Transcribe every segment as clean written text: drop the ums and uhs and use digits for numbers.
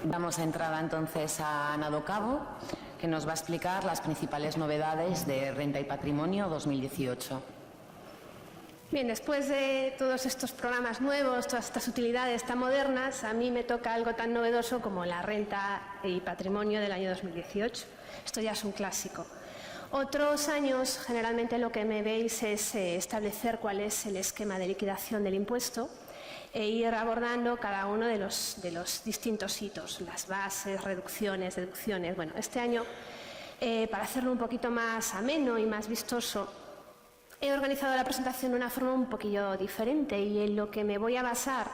Damos entrada entonces a Ana Docabo, que nos va a explicar las principales novedades de Renta y Patrimonio 2018. Bien, después de todos estos programas nuevos, todas estas utilidades tan modernas, a mí me toca algo tan novedoso como la Renta y Patrimonio del año 2018. Esto ya es un clásico. Otros años, generalmente lo que me veis es establecer cuál es el esquema de liquidación del impuesto e ir abordando cada uno de los distintos hitos, las bases, reducciones, deducciones. Bueno, este año, para hacerlo un poquito más ameno y más vistoso, he organizado la presentación de una forma un poquillo diferente y en lo que me voy a basar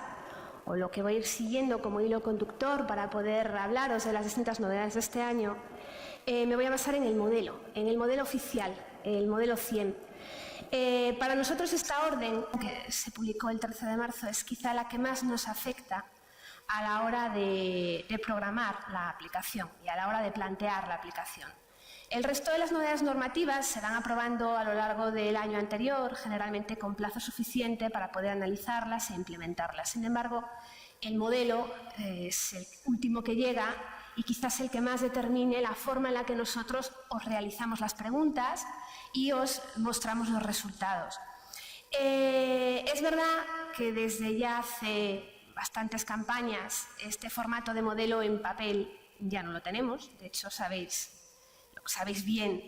o lo que voy a ir siguiendo como hilo conductor para poder hablaros de las distintas novedades de este año, me voy a basar en el modelo oficial, el modelo 100. Para nosotros esta orden, que se publicó el 13 de marzo, es quizá la que más nos afecta a la hora de programar la aplicación y a la hora de plantear la aplicación. El resto de las novedades normativas se van aprobando a lo largo del año anterior, generalmente con plazo suficiente para poder analizarlas e implementarlas. Sin embargo, el modelo es el último que llega y quizás el que más determine la forma en la que nosotros os realizamos las preguntas y os mostramos los resultados. Es verdad que desde ya hace bastantes campañas este formato de modelo en papel ya no lo tenemos. De hecho, sabéis bien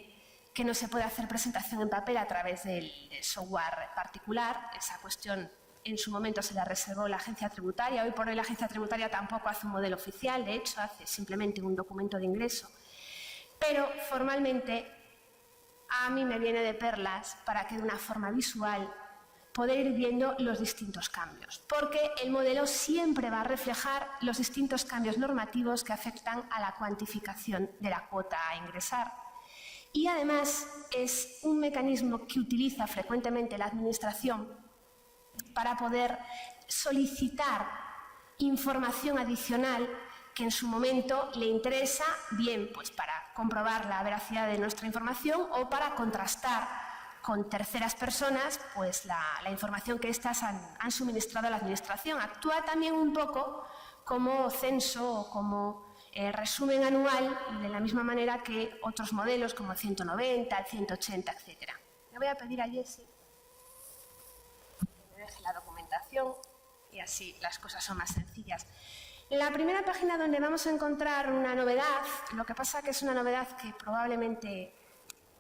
que no se puede hacer presentación en papel a través del software particular. Esa cuestión en su momento se la reservó la agencia tributaria. Hoy por hoy la agencia tributaria tampoco hace un modelo oficial, de hecho hace simplemente un documento de ingreso. Pero formalmente a mí me viene de perlas para que de una forma visual poder ir viendo los distintos cambios, porque el modelo siempre va a reflejar los distintos cambios normativos que afectan a la cuantificación de la cuota a ingresar. Y además es un mecanismo que utiliza frecuentemente la Administración para poder solicitar información adicional que en su momento le interesa, bien pues para comprobar la veracidad de nuestra información o para contrastar con terceras personas pues la información que éstas han suministrado a la Administración. Actúa también un poco como censo o como resumen anual, de la misma manera que otros modelos como el 190, el 180, etc. Le voy a pedir a Jessie que me deje la documentación y así las cosas son más sencillas. La primera página donde vamos a encontrar una novedad, lo que pasa que es una novedad que probablemente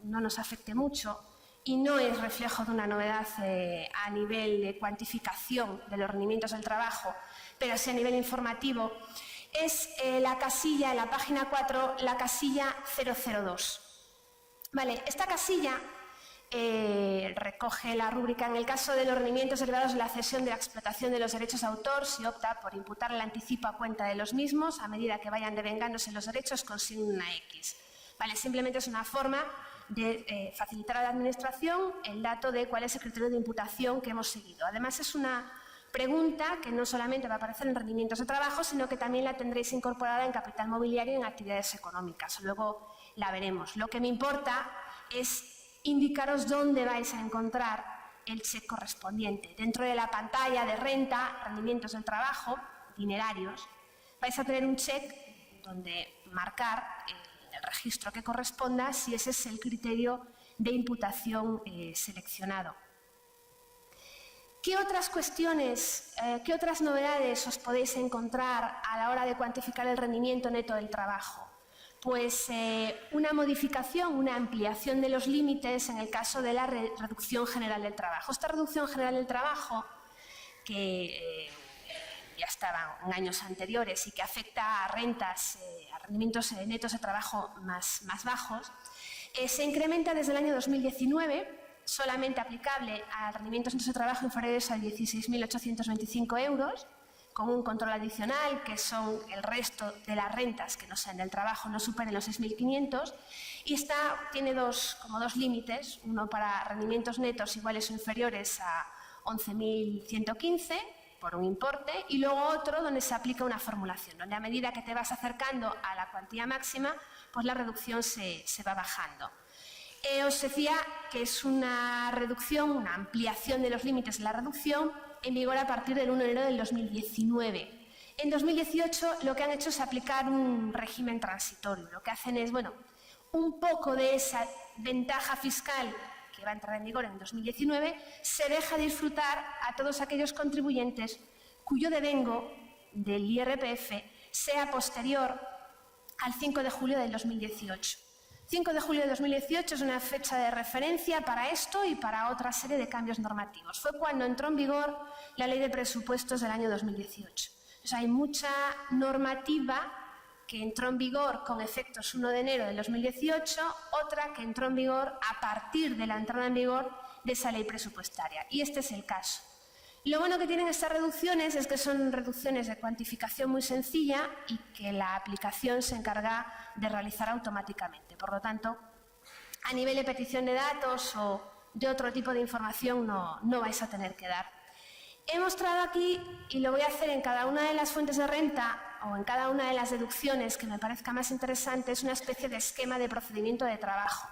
no nos afecte mucho y no es reflejo de una novedad a nivel de cuantificación de los rendimientos del trabajo, pero sí a nivel informativo, es la casilla, en la página 4, la casilla 002. Vale, esta casilla recoge la rúbrica en el caso de los rendimientos derivados de la cesión de la explotación de los derechos de autor, se opta por imputar el anticipo a cuenta de los mismos, a medida que vayan devengándose los derechos consigna una X. Vale, simplemente es una forma de facilitar a la Administración el dato de cuál es el criterio de imputación que hemos seguido. Además, es una pregunta que no solamente va a aparecer en rendimientos de trabajo, sino que también la tendréis incorporada en capital mobiliario y en actividades económicas. Luego la veremos. Lo que me importa es indicaros dónde vais a encontrar el check correspondiente. Dentro de la pantalla de renta, rendimientos del trabajo, dinerarios, vais a tener un check donde marcar el registro que corresponda si ese es el criterio de imputación seleccionado. ¿Qué otras cuestiones, qué otras novedades os podéis encontrar a la hora de cuantificar el rendimiento neto del trabajo? Pues una modificación, una ampliación de los límites en el caso de la reducción general del trabajo. Esta reducción general del trabajo, que ya estaba en años anteriores y que afecta a rentas, a rendimientos netos de trabajo más bajos, se incrementa desde el año 2019, solamente aplicable a rendimientos netos de trabajo inferiores a 16.825 euros, con un control adicional, que son el resto de las rentas que no sean del trabajo, no superen los 6.500, y tiene como dos límites, uno para rendimientos netos iguales o inferiores a 11.115 por un importe, y luego otro donde se aplica una formulación, donde a medida que te vas acercando a la cuantía máxima, pues la reducción se va bajando. Os decía que es una reducción, una ampliación de los límites de la reducción en vigor a partir del 1 de enero del 2019. En 2018 lo que han hecho es aplicar un régimen transitorio. Lo que hacen es, bueno, un poco de esa ventaja fiscal que va a entrar en vigor en 2019 se deja disfrutar a todos aquellos contribuyentes cuyo devengo del IRPF sea posterior al 5 de julio del 2018. 5 de julio de 2018 es una fecha de referencia para esto y para otra serie de cambios normativos. Fue cuando entró en vigor la Ley de Presupuestos del año 2018. O sea, hay mucha normativa que entró en vigor con efectos 1 de enero del 2018, otra que entró en vigor a partir de la entrada en vigor de esa ley presupuestaria. Y este es el caso. Lo bueno que tienen estas reducciones es que son reducciones de cuantificación muy sencilla y que la aplicación se encarga de realizar automáticamente. Por lo tanto, a nivel de petición de datos o de otro tipo de información no vais a tener que dar. He mostrado aquí, y lo voy a hacer en cada una de las fuentes de renta o en cada una de las deducciones que me parezca más interesante, es una especie de esquema de procedimiento de trabajo.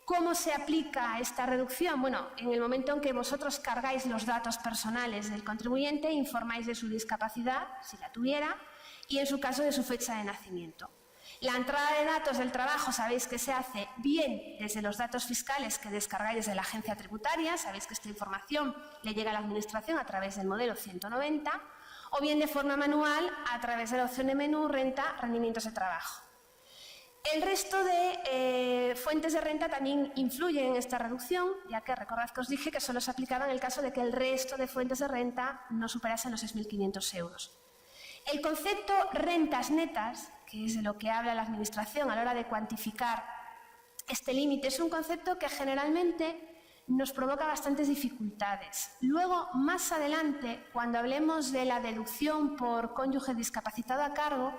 ¿Cómo se aplica esta reducción? Bueno, en el momento en que vosotros cargáis los datos personales del contribuyente, informáis de su discapacidad, si la tuviera, y en su caso de su fecha de nacimiento. La entrada de datos del trabajo sabéis que se hace bien desde los datos fiscales que descargáis desde la agencia tributaria, sabéis que esta información le llega a la Administración a través del modelo 190, o bien de forma manual a través de la opción de menú Renta, Rendimientos de Trabajo. El resto de fuentes de renta también influyen en esta reducción, ya que recordad que os dije que solo se aplicaba en el caso de que el resto de fuentes de renta no superasen los 6.500 euros. El concepto rentas netas, que es de lo que habla la Administración a la hora de cuantificar este límite, es un concepto que generalmente nos provoca bastantes dificultades. Luego, más adelante, cuando hablemos de la deducción por cónyuge discapacitado a cargo,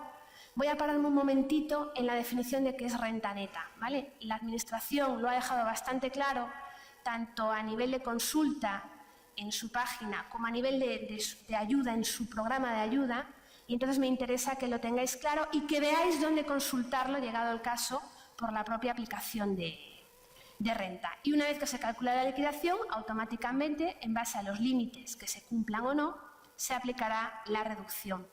voy a pararme un momentito en la definición de qué es renta neta, ¿vale? La Administración lo ha dejado bastante claro, tanto a nivel de consulta en su página como a nivel de ayuda en su programa de ayuda, y entonces me interesa que lo tengáis claro y que veáis dónde consultarlo, llegado el caso, por la propia aplicación de renta. Y una vez que se calcula la liquidación, automáticamente, en base a los límites que se cumplan o no, se aplicará la reducción.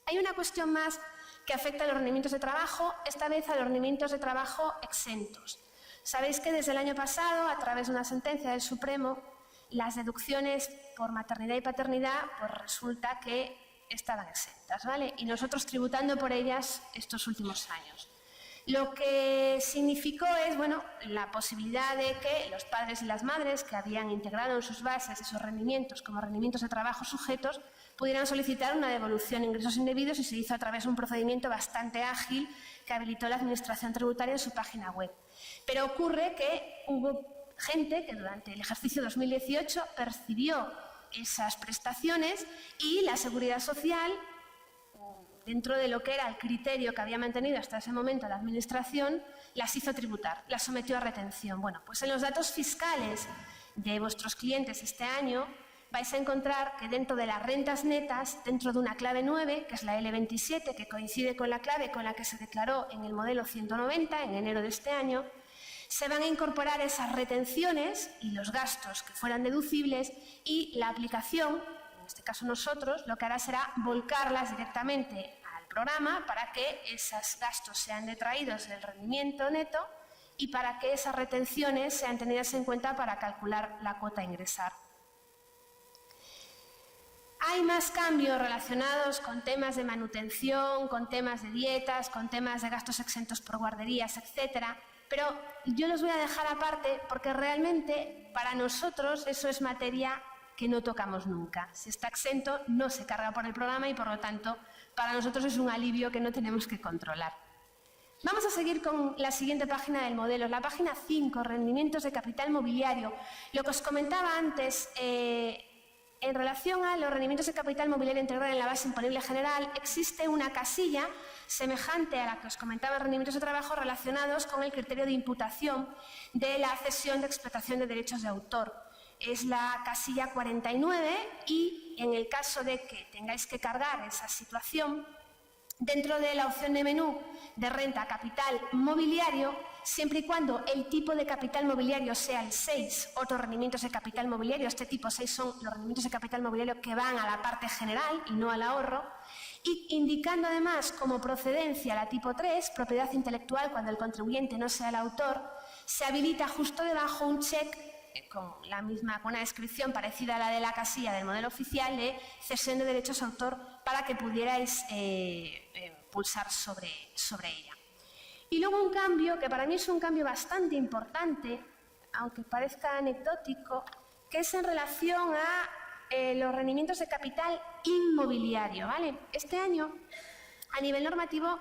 Hay una cuestión más que afecta a los rendimientos de trabajo, esta vez a los rendimientos de trabajo exentos. Sabéis que desde el año pasado, a través de una sentencia del Supremo, las deducciones por maternidad y paternidad, pues resulta que estaban exentas, ¿vale? Y nosotros tributando por ellas estos últimos años. Lo que significó es, bueno, la posibilidad de que los padres y las madres que habían integrado en sus bases esos rendimientos como rendimientos de trabajo sujetos pudieran solicitar una devolución de ingresos indebidos, y se hizo a través de un procedimiento bastante ágil que habilitó la Administración Tributaria en su página web. Pero ocurre que hubo gente que durante el ejercicio 2018 percibió esas prestaciones y la Seguridad Social, dentro de lo que era el criterio que había mantenido hasta ese momento la Administración, las hizo tributar, las sometió a retención. Bueno, pues en los datos fiscales de vuestros clientes este año vais a encontrar que dentro de las rentas netas, dentro de una clave 9, que es la L27, que coincide con la clave con la que se declaró en el modelo 190 en enero de este año, se van a incorporar esas retenciones y los gastos que fueran deducibles, y la aplicación, en este caso nosotros, lo que hará será volcarlas directamente al programa para que esos gastos sean detraídos del rendimiento neto y para que esas retenciones sean tenidas en cuenta para calcular la cuota a ingresar. Hay más cambios relacionados con temas de manutención, con temas de dietas, con temas de gastos exentos por guarderías, etcétera. Pero yo los voy a dejar aparte porque realmente para nosotros eso es materia que no tocamos nunca. Si está exento, no se carga por el programa y, por lo tanto, para nosotros es un alivio que no tenemos que controlar. Vamos a seguir con la siguiente página del modelo, la página 5, rendimientos de capital mobiliario. Lo que os comentaba antes, en relación a los rendimientos de capital mobiliario integral en la base imponible general, existe una casilla semejante a la que os comentaba en rendimientos de trabajo relacionados con el criterio de imputación de la cesión de explotación de derechos de autor. Es la casilla 49 y en el caso de que tengáis que cargar esa situación, dentro de la opción de menú de renta capital mobiliario, siempre y cuando el tipo de capital mobiliario sea el 6, otros rendimientos de capital mobiliario, este tipo 6 son los rendimientos de capital mobiliario que van a la parte general y no al ahorro, y indicando además como procedencia la tipo 3, propiedad intelectual, cuando el contribuyente no sea el autor, se habilita justo debajo un check con una descripción parecida a la de la casilla del modelo oficial de cesión de derechos de autor para que pudierais pulsar sobre ella. Y luego un cambio que para mí es un cambio bastante importante, aunque parezca anecdótico, que es en relación a los rendimientos de capital inmobiliario, ¿vale? Este año, a nivel normativo,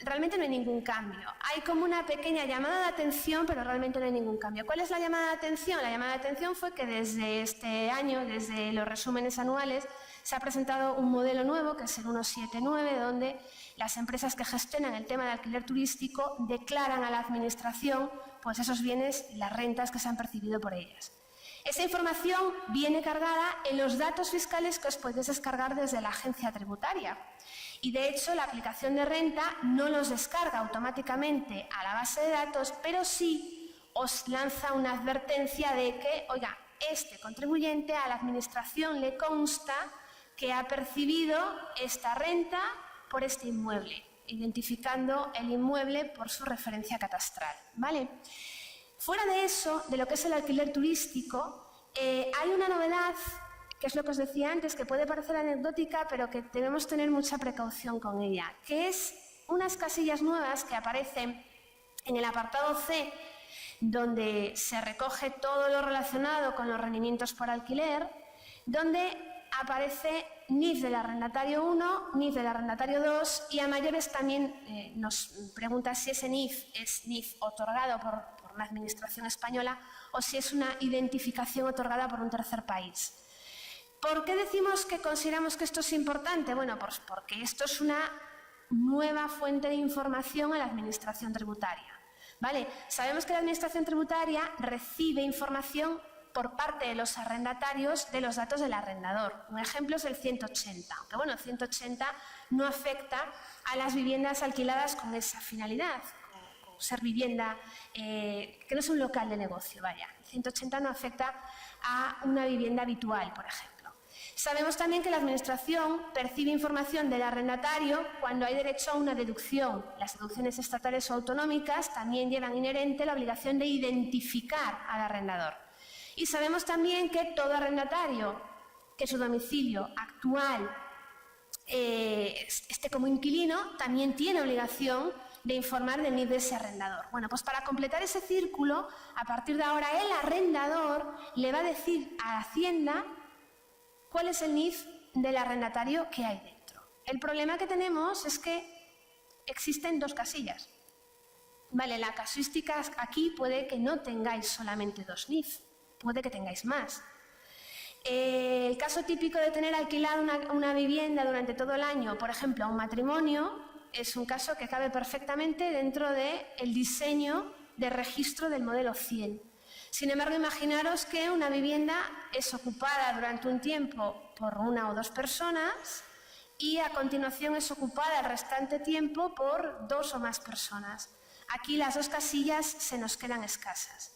realmente no hay ningún cambio. Hay como una pequeña llamada de atención, pero realmente no hay ningún cambio. ¿Cuál es la llamada de atención? La llamada de atención fue que desde este año, desde los resúmenes anuales, se ha presentado un modelo nuevo, que es el 179, donde las empresas que gestionan el tema de alquiler turístico declaran a la Administración pues, esos bienes y las rentas que se han percibido por ellas. Esa información viene cargada en los datos fiscales que os podéis descargar desde la agencia tributaria. Y, de hecho, la aplicación de renta no los descarga automáticamente a la base de datos, pero sí os lanza una advertencia de que, oiga, este contribuyente a la Administración le consta que ha percibido esta renta por este inmueble, identificando el inmueble por su referencia catastral, ¿vale? Fuera de eso, de lo que es el alquiler turístico, hay una novedad, que es lo que os decía antes, que puede parecer anecdótica, pero que debemos tener mucha precaución con ella, que es unas casillas nuevas que aparecen en el apartado C, donde se recoge todo lo relacionado con los rendimientos por alquiler, donde aparece NIF del arrendatario 1, NIF del arrendatario 2 y a mayores también nos pregunta si ese NIF es NIF otorgado por una administración española o si es una identificación otorgada por un tercer país. ¿Por qué decimos que consideramos que esto es importante? Bueno, pues porque esto es una nueva fuente de información a la Administración tributaria, ¿vale? Sabemos que la Administración tributaria recibe información por parte de los arrendatarios de los datos del arrendador. Un ejemplo es el 180, aunque bueno, el 180 no afecta a las viviendas alquiladas con esa finalidad, con ser vivienda que no es un local de negocio, vaya. El 180 no afecta a una vivienda habitual, por ejemplo. Sabemos también que la Administración percibe información del arrendatario cuando hay derecho a una deducción. Las deducciones estatales o autonómicas también llevan inherente la obligación de identificar al arrendador. Y sabemos también que todo arrendatario que su domicilio actual esté como inquilino también tiene obligación de informar del NIF de ese arrendador. Bueno, pues para completar ese círculo, a partir de ahora el arrendador le va a decir a Hacienda cuál es el NIF del arrendatario que hay dentro. El problema que tenemos es que existen dos casillas. Vale, la casuística aquí puede que no tengáis solamente dos NIF, puede que tengáis más. El caso típico de tener alquilada una vivienda durante todo el año, por ejemplo, a un matrimonio, es un caso que cabe perfectamente dentro del diseño de registro del modelo 100. Sin embargo, imaginaros que una vivienda es ocupada durante un tiempo por una o dos personas y a continuación es ocupada el restante tiempo por dos o más personas. Aquí las dos casillas se nos quedan escasas.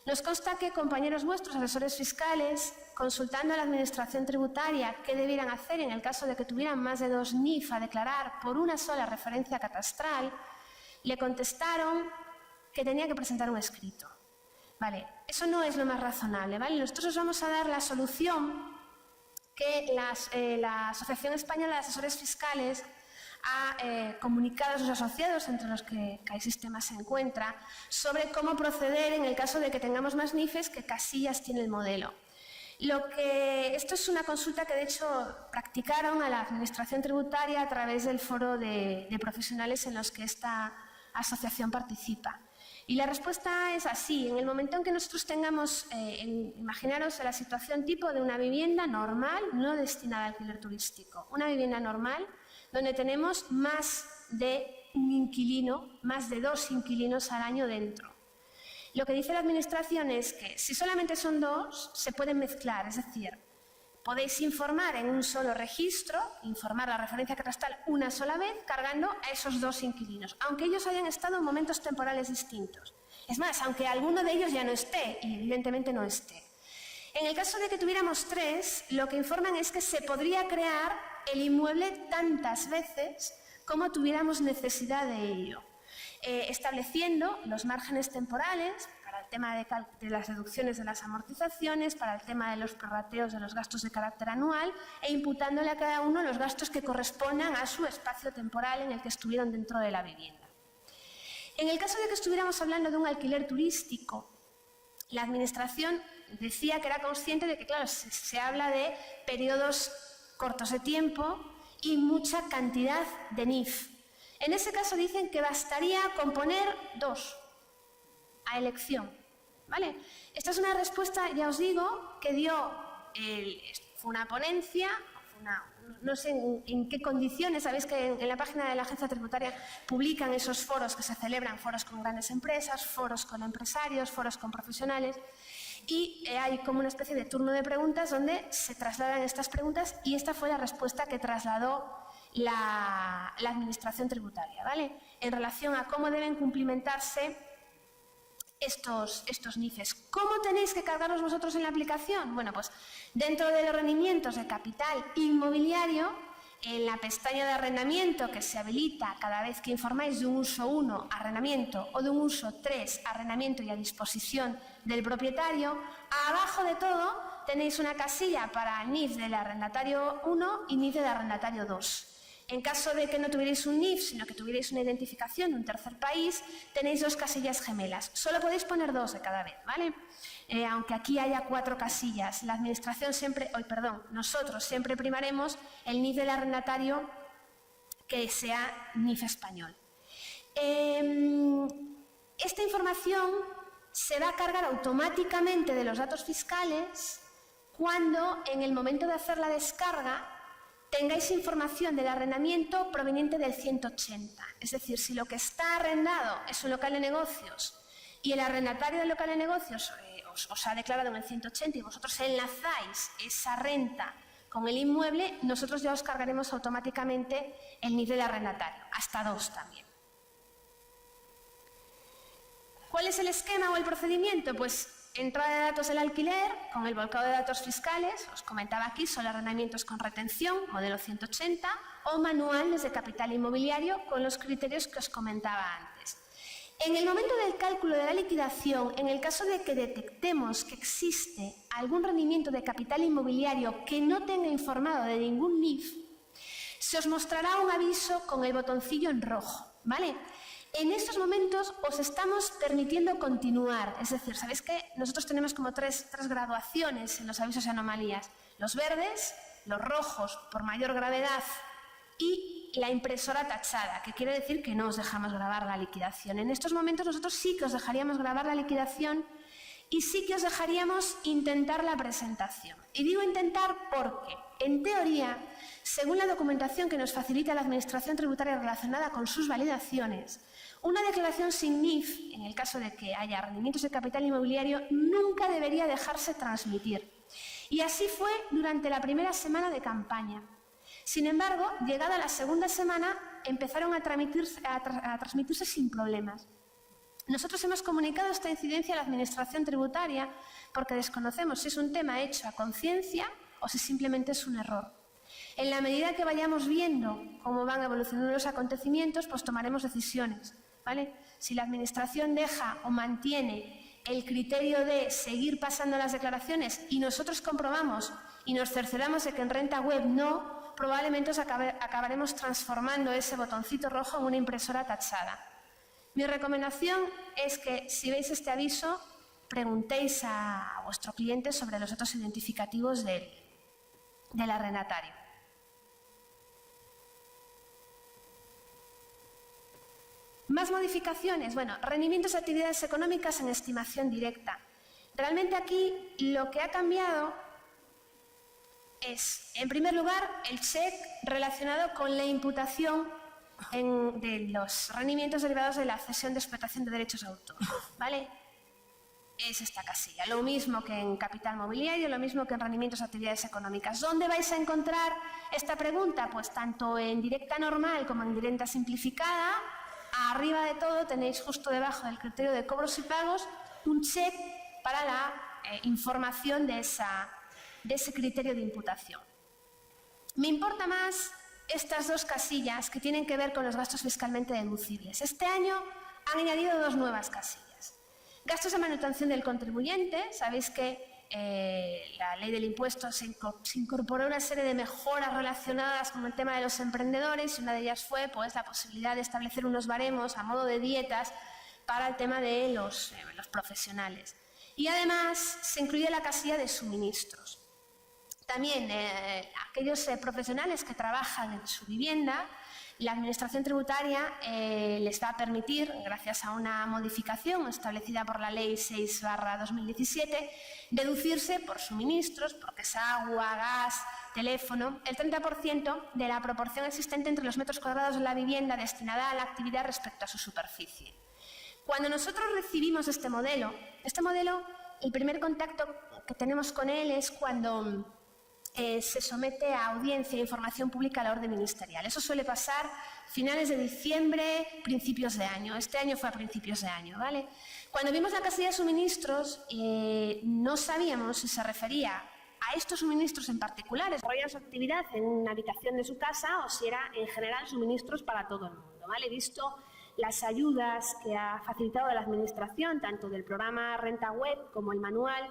Nos consta que compañeros vuestros, asesores fiscales, consultando a la Administración tributaria qué debieran hacer en el caso de que tuvieran más de dos NIF a declarar por una sola referencia catastral, le contestaron que tenía que presentar un escrito. Vale, eso no es lo más razonable, ¿vale? Nosotros os vamos a dar la solución que la Asociación Española de Asesores Fiscales ha comunicado a sus asociados, entre los que CAISistema se encuentra, sobre cómo proceder en el caso de que tengamos más NIFes que casillas tiene el modelo. Esto es una consulta que de hecho practicaron a la Administración tributaria a través del foro de profesionales en los que esta asociación participa. Y la respuesta es así: en el momento en que nosotros tengamos, imaginaros la situación tipo de una vivienda normal, no destinada al alquiler turístico, una vivienda normal donde tenemos más de un inquilino, más de dos inquilinos al año dentro. Lo que dice la Administración es que si solamente son dos, se pueden mezclar, es decir, Podéis informar en un solo registro, informar la referencia catastral una sola vez, cargando a esos dos inquilinos, aunque ellos hayan estado en momentos temporales distintos. Es más, aunque alguno de ellos ya no esté, y evidentemente no esté. En el caso de que tuviéramos 3, lo que informan es que se podría crear el inmueble tantas veces como tuviéramos necesidad de ello, estableciendo los márgenes temporales para el tema de las deducciones de las amortizaciones, para el tema de los prorrateos de los gastos de carácter anual e imputándole a cada uno los gastos que correspondan a su espacio temporal en el que estuvieron dentro de la vivienda. En el caso de que estuviéramos hablando de un alquiler turístico, la Administración decía que era consciente de que, claro, se habla de periodos cortos de tiempo y mucha cantidad de NIF. En ese caso dicen que bastaría con poner 2 a elección, ¿vale? Esta es una respuesta, ya os digo, que dio, fue una ponencia, no sé en qué condiciones, sabéis que en la página de la Agencia Tributaria publican esos foros que se celebran, foros con grandes empresas, foros con empresarios, foros con profesionales, y hay como una especie de turno de preguntas donde se trasladan estas preguntas y esta fue la respuesta que trasladó la Administración Tributaria, ¿vale? En relación a cómo deben cumplimentarse estos NIFes. ¿Cómo tenéis que cargarlos vosotros en la aplicación? Bueno, pues dentro de los rendimientos de capital inmobiliario, en la pestaña de arrendamiento que se habilita cada vez que informáis de un uso 1, arrendamiento, o de un uso 3, arrendamiento y a disposición del propietario, abajo de todo tenéis una casilla para NIF del arrendatario 1 y NIF del arrendatario 2. En caso de que no tuvierais un NIF, sino que tuvierais una identificación de un tercer país, tenéis 2 casillas gemelas. Solo podéis poner 2 de cada vez, ¿vale? Aunque aquí haya 4 casillas. La Administración siempre, nosotros siempre primaremos el NIF del arrendatario que sea NIF español. Esta información se va a cargar automáticamente de los datos fiscales cuando en el momento de hacer la descarga tengáis información del arrendamiento proveniente del 180. Es decir, si lo que está arrendado es un local de negocios y el arrendatario del local de negocios os ha declarado en el 180 y vosotros enlazáis esa renta con el inmueble, nosotros ya os cargaremos automáticamente el NIF del arrendatario, hasta 2 también. ¿Cuál es el esquema o el procedimiento? Pues entrada de datos del alquiler con el volcado de datos fiscales, os comentaba aquí, son arrendamientos con retención, modelo 180, o manuales de capital inmobiliario con los criterios que os comentaba antes. En el momento del cálculo de la liquidación, en el caso de que detectemos que existe algún rendimiento de capital inmobiliario que no tenga informado de ningún NIF, se os mostrará un aviso con el botoncillo en rojo, ¿vale? En estos momentos os estamos permitiendo continuar, es decir, sabéis que nosotros tenemos como tres graduaciones en los avisos y anomalías, los verdes, los rojos por mayor gravedad y la impresora tachada, que quiere decir que no os dejamos grabar la liquidación. En estos momentos nosotros sí que os dejaríamos grabar la liquidación y sí que os dejaríamos intentar la presentación. Y digo intentar porque, en teoría, según la documentación que nos facilita la Administración Tributaria relacionada con sus validaciones, una declaración sin NIF, en el caso de que haya rendimientos de capital inmobiliario, nunca debería dejarse transmitir. Y así fue durante la primera semana de campaña. Sin embargo, llegada la segunda semana, empezaron a transmitirse sin problemas. Nosotros hemos comunicado esta incidencia a la Administración Tributaria porque desconocemos si es un tema hecho a conciencia o si simplemente es un error. En la medida que vayamos viendo cómo van evolucionando los acontecimientos, pues tomaremos decisiones, ¿vale? Si la Administración deja o mantiene el criterio de seguir pasando las declaraciones y nosotros comprobamos y nos cercioramos de que en renta web no, probablemente acabaremos transformando ese botoncito rojo en una impresora tachada. Mi recomendación es que, si veis este aviso, preguntéis a vuestro cliente sobre los datos identificativos del arrendatario. Más modificaciones. Bueno, rendimientos de actividades económicas en estimación directa. Realmente aquí lo que ha cambiado es, en primer lugar, el check relacionado con la imputación de los rendimientos derivados de la cesión de explotación de derechos de autor, ¿vale? es esta casilla. Lo mismo que en capital mobiliario, lo mismo que en rendimientos de actividades económicas. ¿Dónde vais a encontrar esta pregunta? Pues tanto en directa normal como en directa simplificada. Arriba de todo tenéis justo debajo del criterio de cobros y pagos un check para la información de ese criterio de imputación. Me importa más estas dos casillas que tienen que ver con los gastos fiscalmente deducibles. Este año han añadido dos nuevas casillas. Gastos de manutención del contribuyente. Sabéis que la ley del impuesto se incorporó una serie de mejoras relacionadas con el tema de los emprendedores y una de ellas fue pues, la posibilidad de establecer unos baremos a modo de dietas para el tema de los profesionales. Y además se incluye la casilla de suministros. También aquellos profesionales que trabajan en su vivienda, la Administración Tributaria les va a permitir, gracias a una modificación establecida por la Ley 6/2017, deducirse por suministros, porque es agua, gas, teléfono, el 30% de la proporción existente entre los metros cuadrados de la vivienda destinada a la actividad respecto a su superficie. Cuando nosotros recibimos este modelo, el primer contacto que tenemos con él es cuando se somete a audiencia e información pública a la orden ministerial. Eso suele pasar finales de diciembre, principios de año. Este año fue a principios de año, ¿vale? Cuando vimos la casilla de suministros, no sabíamos si se refería a estos suministros en particular, desarrollan su actividad en una habitación de su casa o si era en general suministros para todo el mundo, ¿vale? Visto las ayudas que ha facilitado la Administración, tanto del programa Renta Web como el manual,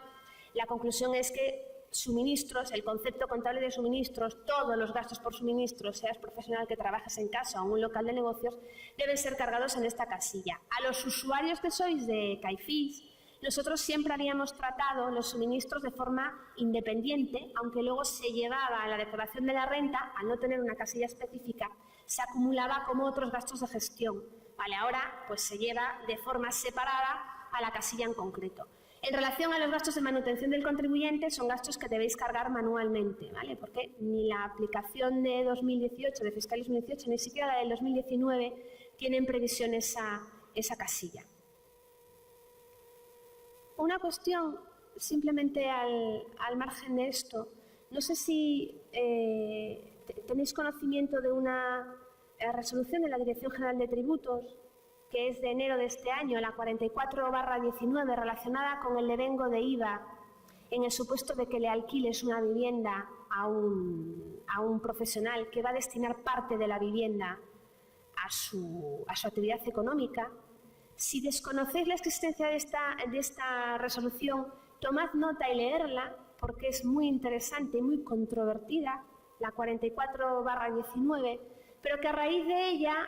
la conclusión es que suministros, el concepto contable de suministros, todos los gastos por suministros, seas profesional que trabajes en casa o en un local de negocios, deben ser cargados en esta casilla. A los usuarios que sois de CAIFIS, nosotros siempre habíamos tratado los suministros de forma independiente, aunque luego se llevaba a la declaración de la renta, al no tener una casilla específica, se acumulaba como otros gastos de gestión. Vale, ahora pues se lleva de forma separada a la casilla en concreto. En relación a los gastos de manutención del contribuyente, son gastos que debéis cargar manualmente, ¿vale? Porque ni la aplicación de 2018, de fiscal 2018, ni siquiera la del 2019 tienen previsión esa casilla. Una cuestión, simplemente al margen de esto, no sé si tenéis conocimiento de una resolución de la Dirección General de Tributos, que es de enero de este año, la 44/19, relacionada con el devengo de IVA en el supuesto de que le alquiles una vivienda a un profesional que va a destinar parte de la vivienda a su actividad económica. Si desconocéis la existencia de esta resolución, tomad nota y leerla, porque es muy interesante y muy controvertida, la 44/19, pero que a raíz de ella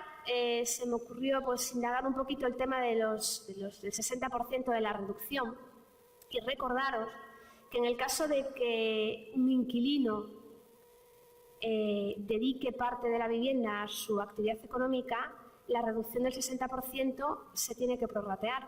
se me ocurrió pues, indagar un poquito el tema del 60% de la reducción y recordaros que en el caso de que un inquilino dedique parte de la vivienda a su actividad económica, la reducción del 60% se tiene que prorratear,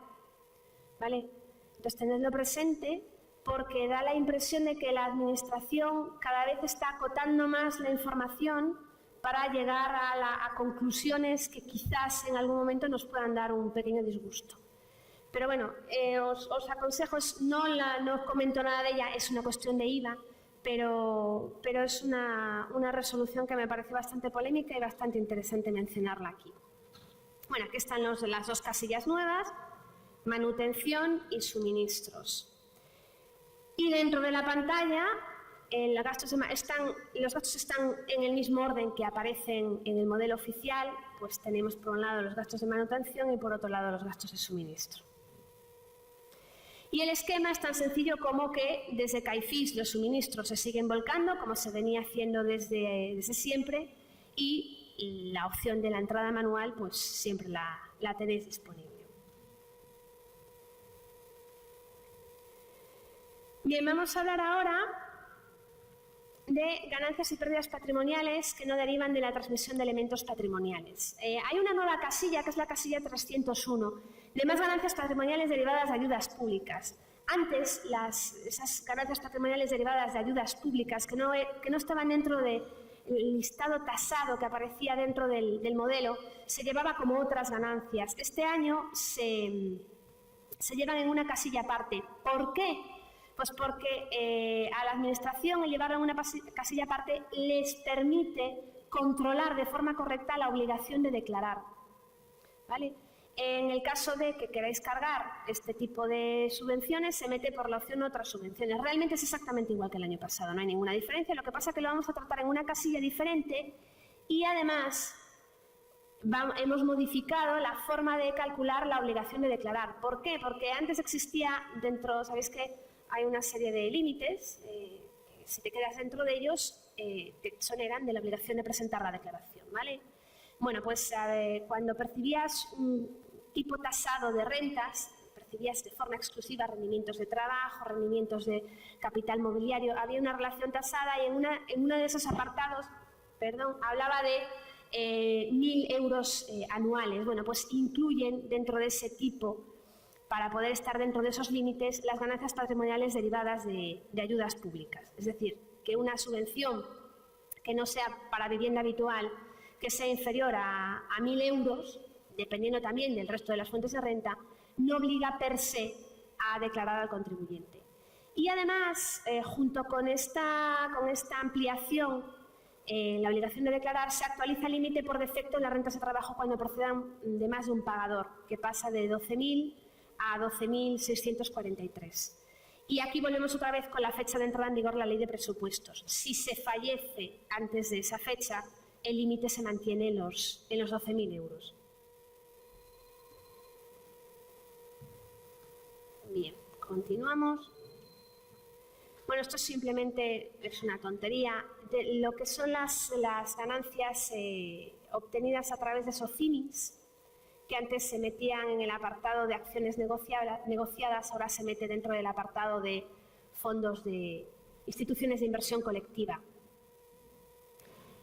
¿vale? Entonces, tenedlo presente porque da la impresión de que la Administración cada vez está acotando más la información para llegar a conclusiones que quizás en algún momento nos puedan dar un pequeño disgusto. Pero bueno, os aconsejo, no comento nada de ella, es una cuestión de IVA, pero es una resolución que me parece bastante polémica y bastante interesante mencionarla aquí. Bueno, aquí están las dos casillas nuevas, manutención y suministros. Y dentro de la pantalla, los gastos están en el mismo orden que aparecen en el modelo oficial, pues tenemos por un lado los gastos de manutención y por otro lado los gastos de suministro. Y el esquema es tan sencillo como que desde CAIFIS los suministros se siguen volcando, como se venía haciendo desde siempre, y la opción de la entrada manual pues siempre la tenéis disponible. Bien, vamos a hablar ahora de ganancias y pérdidas patrimoniales que no derivan de la transmisión de elementos patrimoniales. Hay una nueva casilla, que es la casilla 301, de más ganancias patrimoniales derivadas de ayudas públicas. Antes, esas ganancias patrimoniales derivadas de ayudas públicas que no estaban dentro del listado tasado que aparecía dentro del modelo, se llevaba como otras ganancias. Este año se se llevan en una casilla aparte. ¿Por qué? Pues porque a la Administración el llevarlo en una casilla aparte les permite controlar de forma correcta la obligación de declarar, ¿vale? En el caso de que queráis cargar este tipo de subvenciones, se mete por la opción otras subvenciones. Realmente es exactamente igual que el año pasado, no hay ninguna diferencia. Lo que pasa es que lo vamos a tratar en una casilla diferente y además hemos modificado la forma de calcular la obligación de declarar. ¿Por qué? Porque antes existía dentro, sabéis que hay una serie de límites, si te quedas dentro de ellos, te exoneran de la obligación de presentar la declaración, ¿vale? Bueno, pues cuando percibías un tipo tasado de rentas, percibías de forma exclusiva rendimientos de trabajo, rendimientos de capital mobiliario, había una relación tasada y en uno de esos apartados, hablaba de 1.000 euros anuales. Bueno, pues incluyen dentro de ese tipo, para poder estar dentro de esos límites, las ganancias patrimoniales derivadas de ayudas públicas. Es decir, que una subvención que no sea para vivienda habitual, que sea inferior a 1.000 euros, dependiendo también del resto de las fuentes de renta, no obliga per se a declarar al contribuyente. Y además, junto con esta ampliación, la obligación de declarar, se actualiza el límite por defecto en las rentas de trabajo cuando procedan de más de un pagador, que pasa de 12.000 a 12.643. Y aquí volvemos otra vez con la fecha de entrada en vigor de la Ley de Presupuestos. Si se fallece antes de esa fecha, el límite se mantiene en los 12.000 euros. Bien, continuamos. Bueno, esto simplemente es una tontería. Lo que son las ganancias obtenidas a través de SOCIMIs, que antes se metían en el apartado de acciones negociadas, ahora se mete dentro del apartado de fondos de instituciones de inversión colectiva.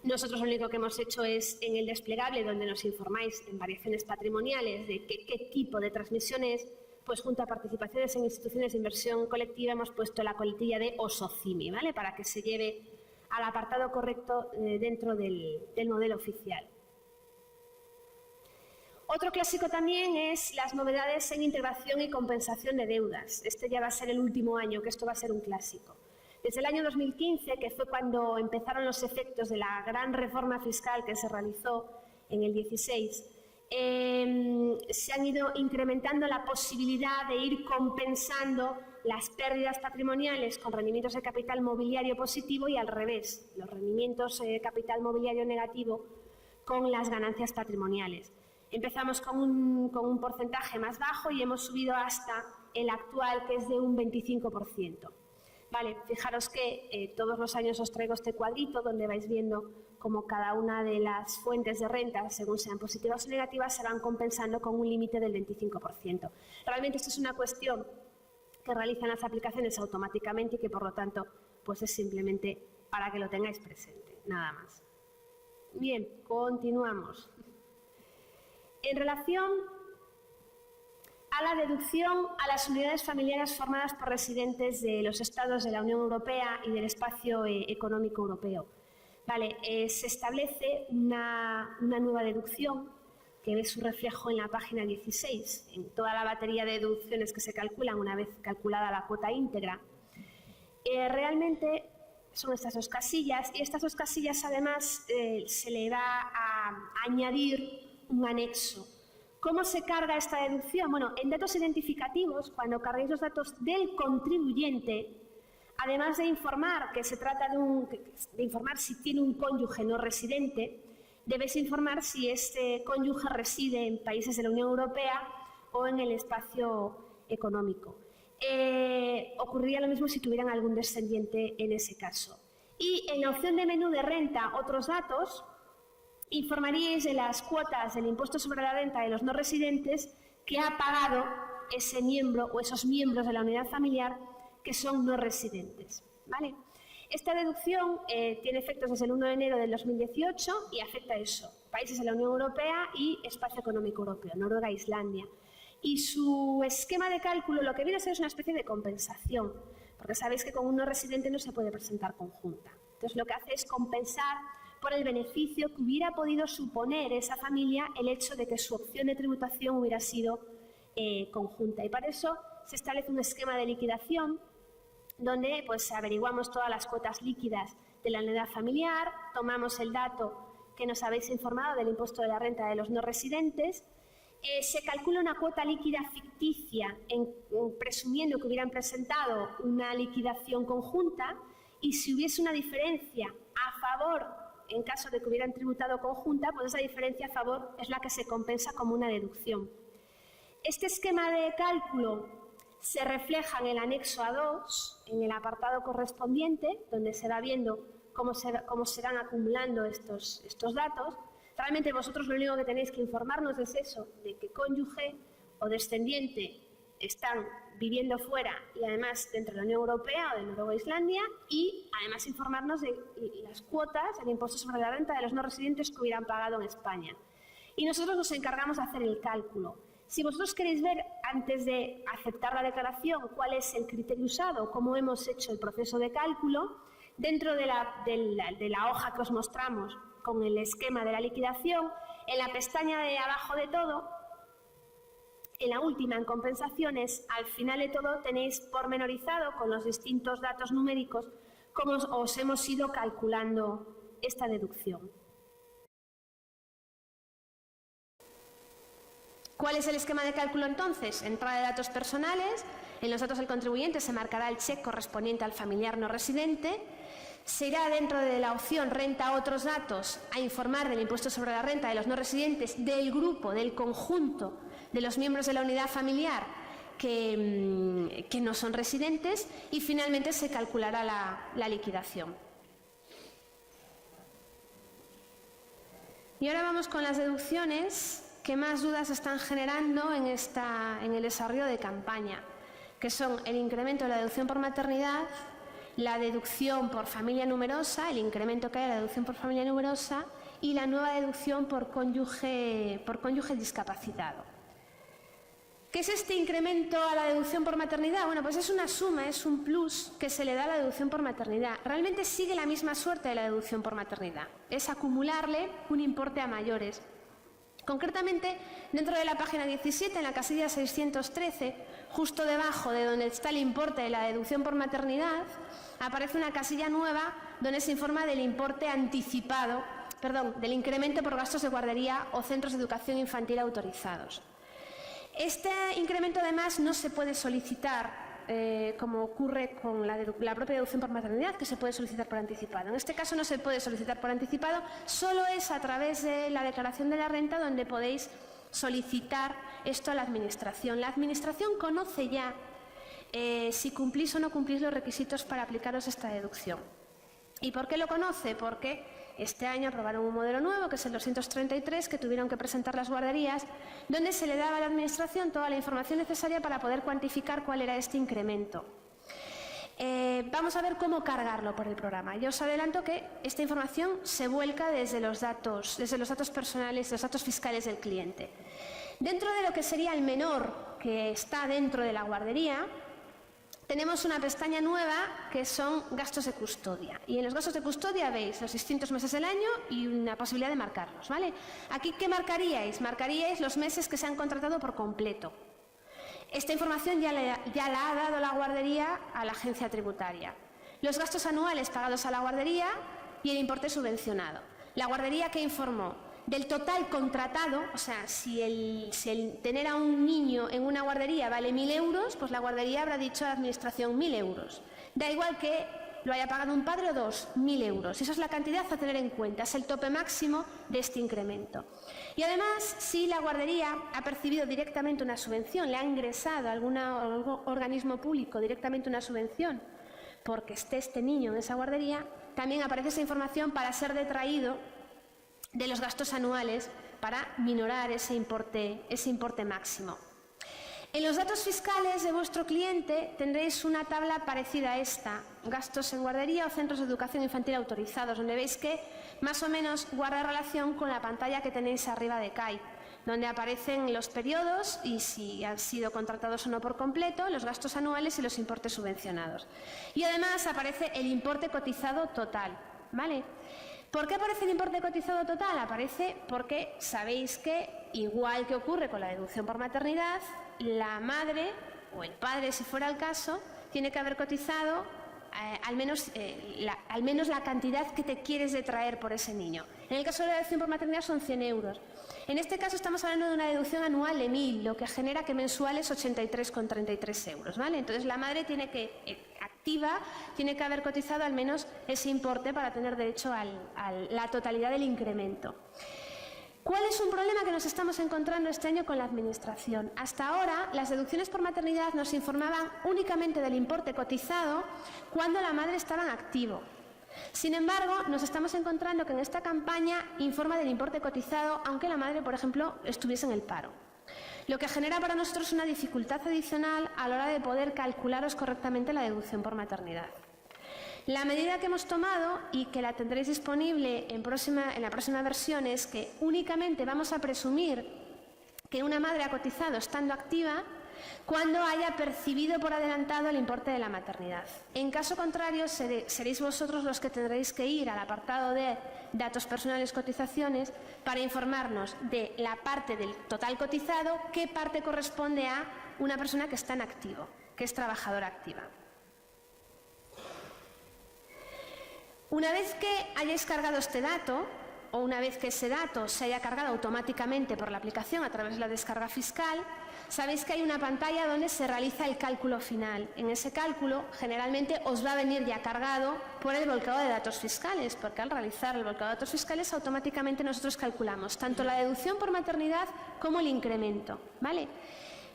Nosotros lo único que hemos hecho es, en el desplegable, donde nos informáis en variaciones patrimoniales de qué tipo de transmisión es, pues junto a participaciones en instituciones de inversión colectiva hemos puesto la coletilla de OSOCIMI, ¿vale? Para que se lleve al apartado correcto dentro del modelo oficial. Otro clásico también es las novedades en integración y compensación de deudas. Este ya va a ser el último año que esto va a ser un clásico. Desde el año 2015, que fue cuando empezaron los efectos de la gran reforma fiscal que se realizó en el 16, se han ido incrementando la posibilidad de ir compensando las pérdidas patrimoniales con rendimientos de capital mobiliario positivo y al revés, los rendimientos de capital mobiliario negativo con las ganancias patrimoniales. Empezamos con un porcentaje más bajo y hemos subido hasta el actual, que es de un 25%. Vale, fijaros que todos los años os traigo este cuadrito donde vais viendo cómo cada una de las fuentes de renta, según sean positivas o negativas, se van compensando con un límite del 25%. Realmente esto es una cuestión que realizan las aplicaciones automáticamente y que, por lo tanto, pues es simplemente para que lo tengáis presente, nada más. Bien, continuamos. En relación a la deducción a las unidades familiares formadas por residentes de los Estados de la Unión Europea y del Espacio Económico Europeo. Vale, se establece una nueva deducción que ve su reflejo en la página 16, en toda la batería de deducciones que se calculan una vez calculada la cuota íntegra. Realmente son estas dos casillas y estas dos casillas además se le va a añadir un anexo. ¿Cómo se carga esta deducción? Bueno, en datos identificativos, cuando carguéis los datos del contribuyente, además de informar que se trata de informar si tiene un cónyuge no residente, debéis informar si este cónyuge reside en países de la Unión Europea o en el espacio económico. Ocurriría lo mismo si tuvieran algún descendiente en ese caso. Y en la opción de menú de renta, otros datos, informaríais de las cuotas del impuesto sobre la renta de los no residentes que ha pagado ese miembro o esos miembros de la unidad familiar que son no residentes, ¿vale? Esta deducción tiene efectos desde el 1 de enero del 2018 y afecta a eso, países de la Unión Europea y Espacio Económico Europeo, Noruega e Islandia. Y su esquema de cálculo lo que viene a ser es una especie de compensación, porque sabéis que con un no residente no se puede presentar conjunta. Entonces lo que hace es compensar por el beneficio que hubiera podido suponer esa familia el hecho de que su opción de tributación hubiera sido conjunta. Y para eso se establece un esquema de liquidación donde pues, averiguamos todas las cuotas líquidas de la unidad familiar, tomamos el dato que nos habéis informado del impuesto de la renta de los no residentes, se calcula una cuota líquida ficticia presumiendo que hubieran presentado una liquidación conjunta, y si hubiese una diferencia a favor, en caso de que hubieran tributado conjunta, pues esa diferencia a favor es la que se compensa como una deducción. Este esquema de cálculo se refleja en el anexo A2, en el apartado correspondiente, donde se va viendo cómo se van acumulando estos datos. Realmente vosotros lo único que tenéis que informarnos es eso, de que cónyuge o descendiente están viviendo fuera y además dentro de la Unión Europea o de Noruega e Islandia, y además informarnos de las cuotas del impuesto sobre la renta de los no residentes que hubieran pagado en España. Y nosotros nos encargamos de hacer el cálculo. Si vosotros queréis ver, antes de aceptar la declaración, cuál es el criterio usado, cómo hemos hecho el proceso de cálculo, dentro de la hoja que os mostramos con el esquema de la liquidación, en la pestaña de abajo de todo, en la última, en compensaciones, al final de todo tenéis pormenorizado con los distintos datos numéricos cómo os hemos ido calculando esta deducción. ¿Cuál es el esquema de cálculo entonces? Entrada de datos personales, en los datos del contribuyente se marcará el cheque correspondiente al familiar no residente, se irá dentro de la opción renta a otros datos a informar del impuesto sobre la renta de los no residentes del grupo, del conjunto de los miembros de la unidad familiar que no son residentes, y finalmente se calculará la liquidación. Y ahora vamos con las deducciones que más dudas están generando en el desarrollo de campaña, que son el incremento de la deducción por maternidad, la deducción por familia numerosa, el incremento que hay de la deducción por familia numerosa, y la nueva deducción por cónyuge discapacitado. ¿Qué es este incremento a la deducción por maternidad? Bueno, pues es una suma, es un plus que se le da a la deducción por maternidad. Realmente sigue la misma suerte de la deducción por maternidad, es acumularle un importe a mayores. Concretamente, dentro de la página 17, en la casilla 613, justo debajo de donde está el importe de la deducción por maternidad, aparece una casilla nueva donde se informa del importe anticipado, del incremento por gastos de guardería o centros de educación infantil autorizados. Este incremento, además, no se puede solicitar como ocurre con la propia deducción por maternidad, que se puede solicitar por anticipado. En este caso no se puede solicitar por anticipado, solo es a través de la declaración de la renta donde podéis solicitar esto a la Administración. La Administración conoce ya si cumplís o no cumplís los requisitos para aplicaros esta deducción. ¿Y por qué lo conoce? Porque este año aprobaron un modelo nuevo, que es el 233, que tuvieron que presentar las guarderías, donde se le daba a la Administración toda la información necesaria para poder cuantificar cuál era este incremento. Vamos a ver cómo cargarlo por el programa. Yo os adelanto que esta información se vuelca desde los datos personales, los datos fiscales del cliente. Dentro de lo que sería el menor que está dentro de la guardería, tenemos una pestaña nueva que son gastos de custodia. Y en los gastos de custodia veis los distintos meses del año y una posibilidad de marcarlos, ¿vale? Aquí, ¿qué marcaríais? Marcaríais los meses que se han contratado por completo. Esta información ya la ha dado la guardería a la agencia tributaria. Los gastos anuales pagados a la guardería y el importe subvencionado. La guardería, ¿qué informó? Del total contratado, o sea, si el tener a un niño en una guardería vale 1.000 euros, pues la guardería habrá dicho a la Administración 1.000 euros. Da igual que lo haya pagado un padre o dos, 1.000 euros. Esa es la cantidad a tener en cuenta, es el tope máximo de este incremento. Y además, si la guardería ha percibido directamente una subvención, le ha ingresado a algún organismo público directamente una subvención, porque esté este niño en esa guardería, también aparece esa información para ser detraído de los gastos anuales para minorar ese importe máximo. En los datos fiscales de vuestro cliente tendréis una tabla parecida a esta, gastos en guardería o centros de educación infantil autorizados, donde veis que más o menos guarda relación con la pantalla que tenéis arriba de CAI, donde aparecen los periodos y si han sido contratados o no por completo, los gastos anuales y los importes subvencionados. Y además aparece el importe cotizado total, ¿vale? ¿Por qué aparece el importe cotizado total? Aparece porque sabéis que, igual que ocurre con la deducción por maternidad, la madre o el padre, si fuera el caso, tiene que haber cotizado al menos la cantidad que te quieres detraer por ese niño. En el caso de la deducción por maternidad son 100 euros. En este caso estamos hablando de una deducción anual de 1.000, lo que genera que mensual es 83,33 euros, ¿vale? Entonces la madre tiene que, activa, tiene que haber cotizado al menos ese importe para tener derecho a la totalidad del incremento. ¿Cuál es un problema que nos estamos encontrando este año con la Administración? Hasta ahora, las deducciones por maternidad nos informaban únicamente del importe cotizado cuando la madre estaba en activo. Sin embargo, nos estamos encontrando que en esta campaña informa del importe cotizado aunque la madre, por ejemplo, estuviese en el paro. Lo que genera para nosotros una dificultad adicional a la hora de poder calcularos correctamente la deducción por maternidad. La medida que hemos tomado y que la tendréis disponible en la próxima versión es que únicamente vamos a presumir que una madre ha cotizado estando activa cuando haya percibido por adelantado el importe de la maternidad. En caso contrario, seréis vosotros los que tendréis que ir al apartado de datos personales cotizaciones para informarnos de la parte del total cotizado, qué parte corresponde a una persona que está en activo, que es trabajadora activa. Una vez que hayáis cargado este dato, o una vez que ese dato se haya cargado automáticamente por la aplicación a través de la descarga fiscal, sabéis que hay una pantalla donde se realiza el cálculo final. En ese cálculo, generalmente, os va a venir ya cargado por el volcado de datos fiscales, porque al realizar el volcado de datos fiscales, automáticamente nosotros calculamos tanto la deducción por maternidad como el incremento, ¿vale?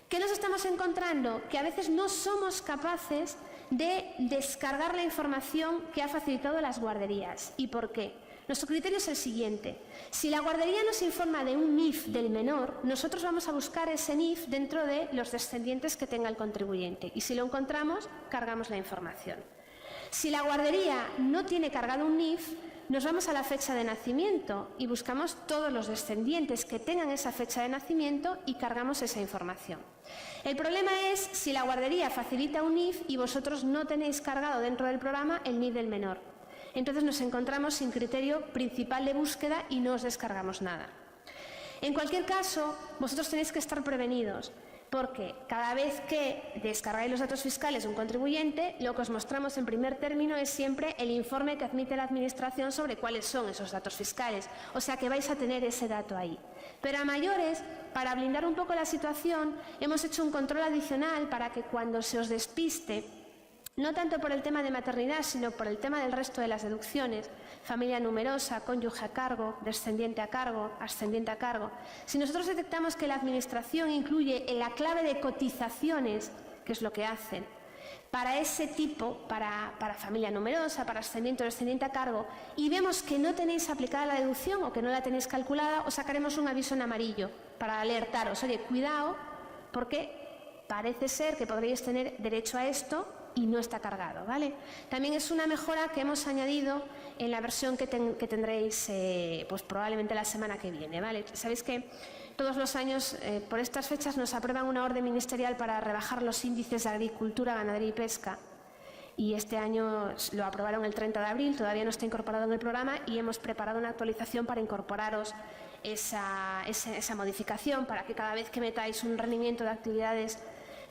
¿Qué nos estamos encontrando? Que a veces no somos capaces de descargar la información que ha facilitado las guarderías. ¿Y por qué? Nuestro criterio es el siguiente. Si la guardería nos informa de un NIF del menor, nosotros vamos a buscar ese NIF dentro de los descendientes que tenga el contribuyente. Y si lo encontramos, cargamos la información. Si la guardería no tiene cargado un NIF, nos vamos a la fecha de nacimiento y buscamos todos los descendientes que tengan esa fecha de nacimiento y cargamos esa información. El problema es si la guardería facilita un NIF y vosotros no tenéis cargado dentro del programa el NIF del menor. Entonces nos encontramos sin criterio principal de búsqueda y no os descargamos nada. En cualquier caso, vosotros tenéis que estar prevenidos, porque cada vez que descargáis los datos fiscales de un contribuyente, lo que os mostramos en primer término es siempre el informe que admite la Administración sobre cuáles son esos datos fiscales. O sea que vais a tener ese dato ahí. Pero a mayores, para blindar un poco la situación, hemos hecho un control adicional para que cuando se os despiste, no tanto por el tema de maternidad, sino por el tema del resto de las deducciones, familia numerosa, cónyuge a cargo, descendiente a cargo, ascendiente a cargo. Si nosotros detectamos que la Administración incluye en la clave de cotizaciones, que es lo que hacen, para ese tipo, para familia numerosa, para ascendiente o descendiente a cargo, y vemos que no tenéis aplicada la deducción o que no la tenéis calculada, os sacaremos un aviso en amarillo para alertaros. Oye, cuidado, porque parece ser que podréis tener derecho a esto y no está cargado, ¿vale? También es una mejora que hemos añadido en la versión que tendréis pues probablemente la semana que viene, ¿vale? Sabéis que todos los años, por estas fechas, nos aprueban una orden ministerial para rebajar los índices de agricultura, ganadería y pesca. Y este año lo aprobaron el 30 de abril, todavía no está incorporado en el programa y hemos preparado una actualización para incorporaros esa modificación para que cada vez que metáis un rendimiento de actividades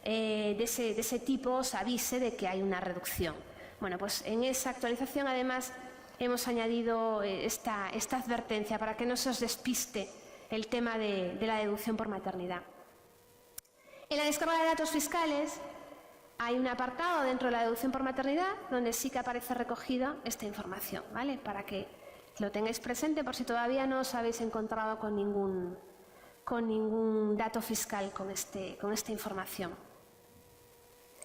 de ese tipo os avise de que hay una reducción. Bueno, pues en esa actualización además hemos añadido esta advertencia para que no se os despiste el tema de la deducción por maternidad. En la descarga de datos fiscales hay un apartado dentro de la deducción por maternidad donde sí que aparece recogida esta información, ¿vale? Para que lo tengáis presente por si todavía no os habéis encontrado con ningún dato fiscal con esta información.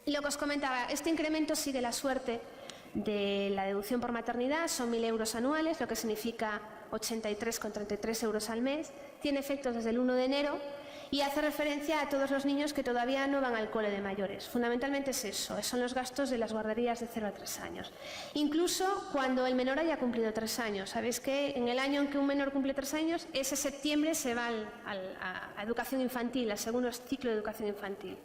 Y lo que os comentaba, este incremento sigue la suerte de la deducción por maternidad, son 1.000 euros anuales, lo que significa 83,33 euros al mes, tiene efectos desde el 1 de enero y hace referencia a todos los niños que todavía no van al cole de mayores. Fundamentalmente es eso, son los gastos de las guarderías de 0 a 3 años. Incluso cuando el menor haya cumplido 3 años. Sabéis que en el año en que un menor cumple 3 años, ese septiembre se va a educación infantil, al segundo ciclo de educación infantil.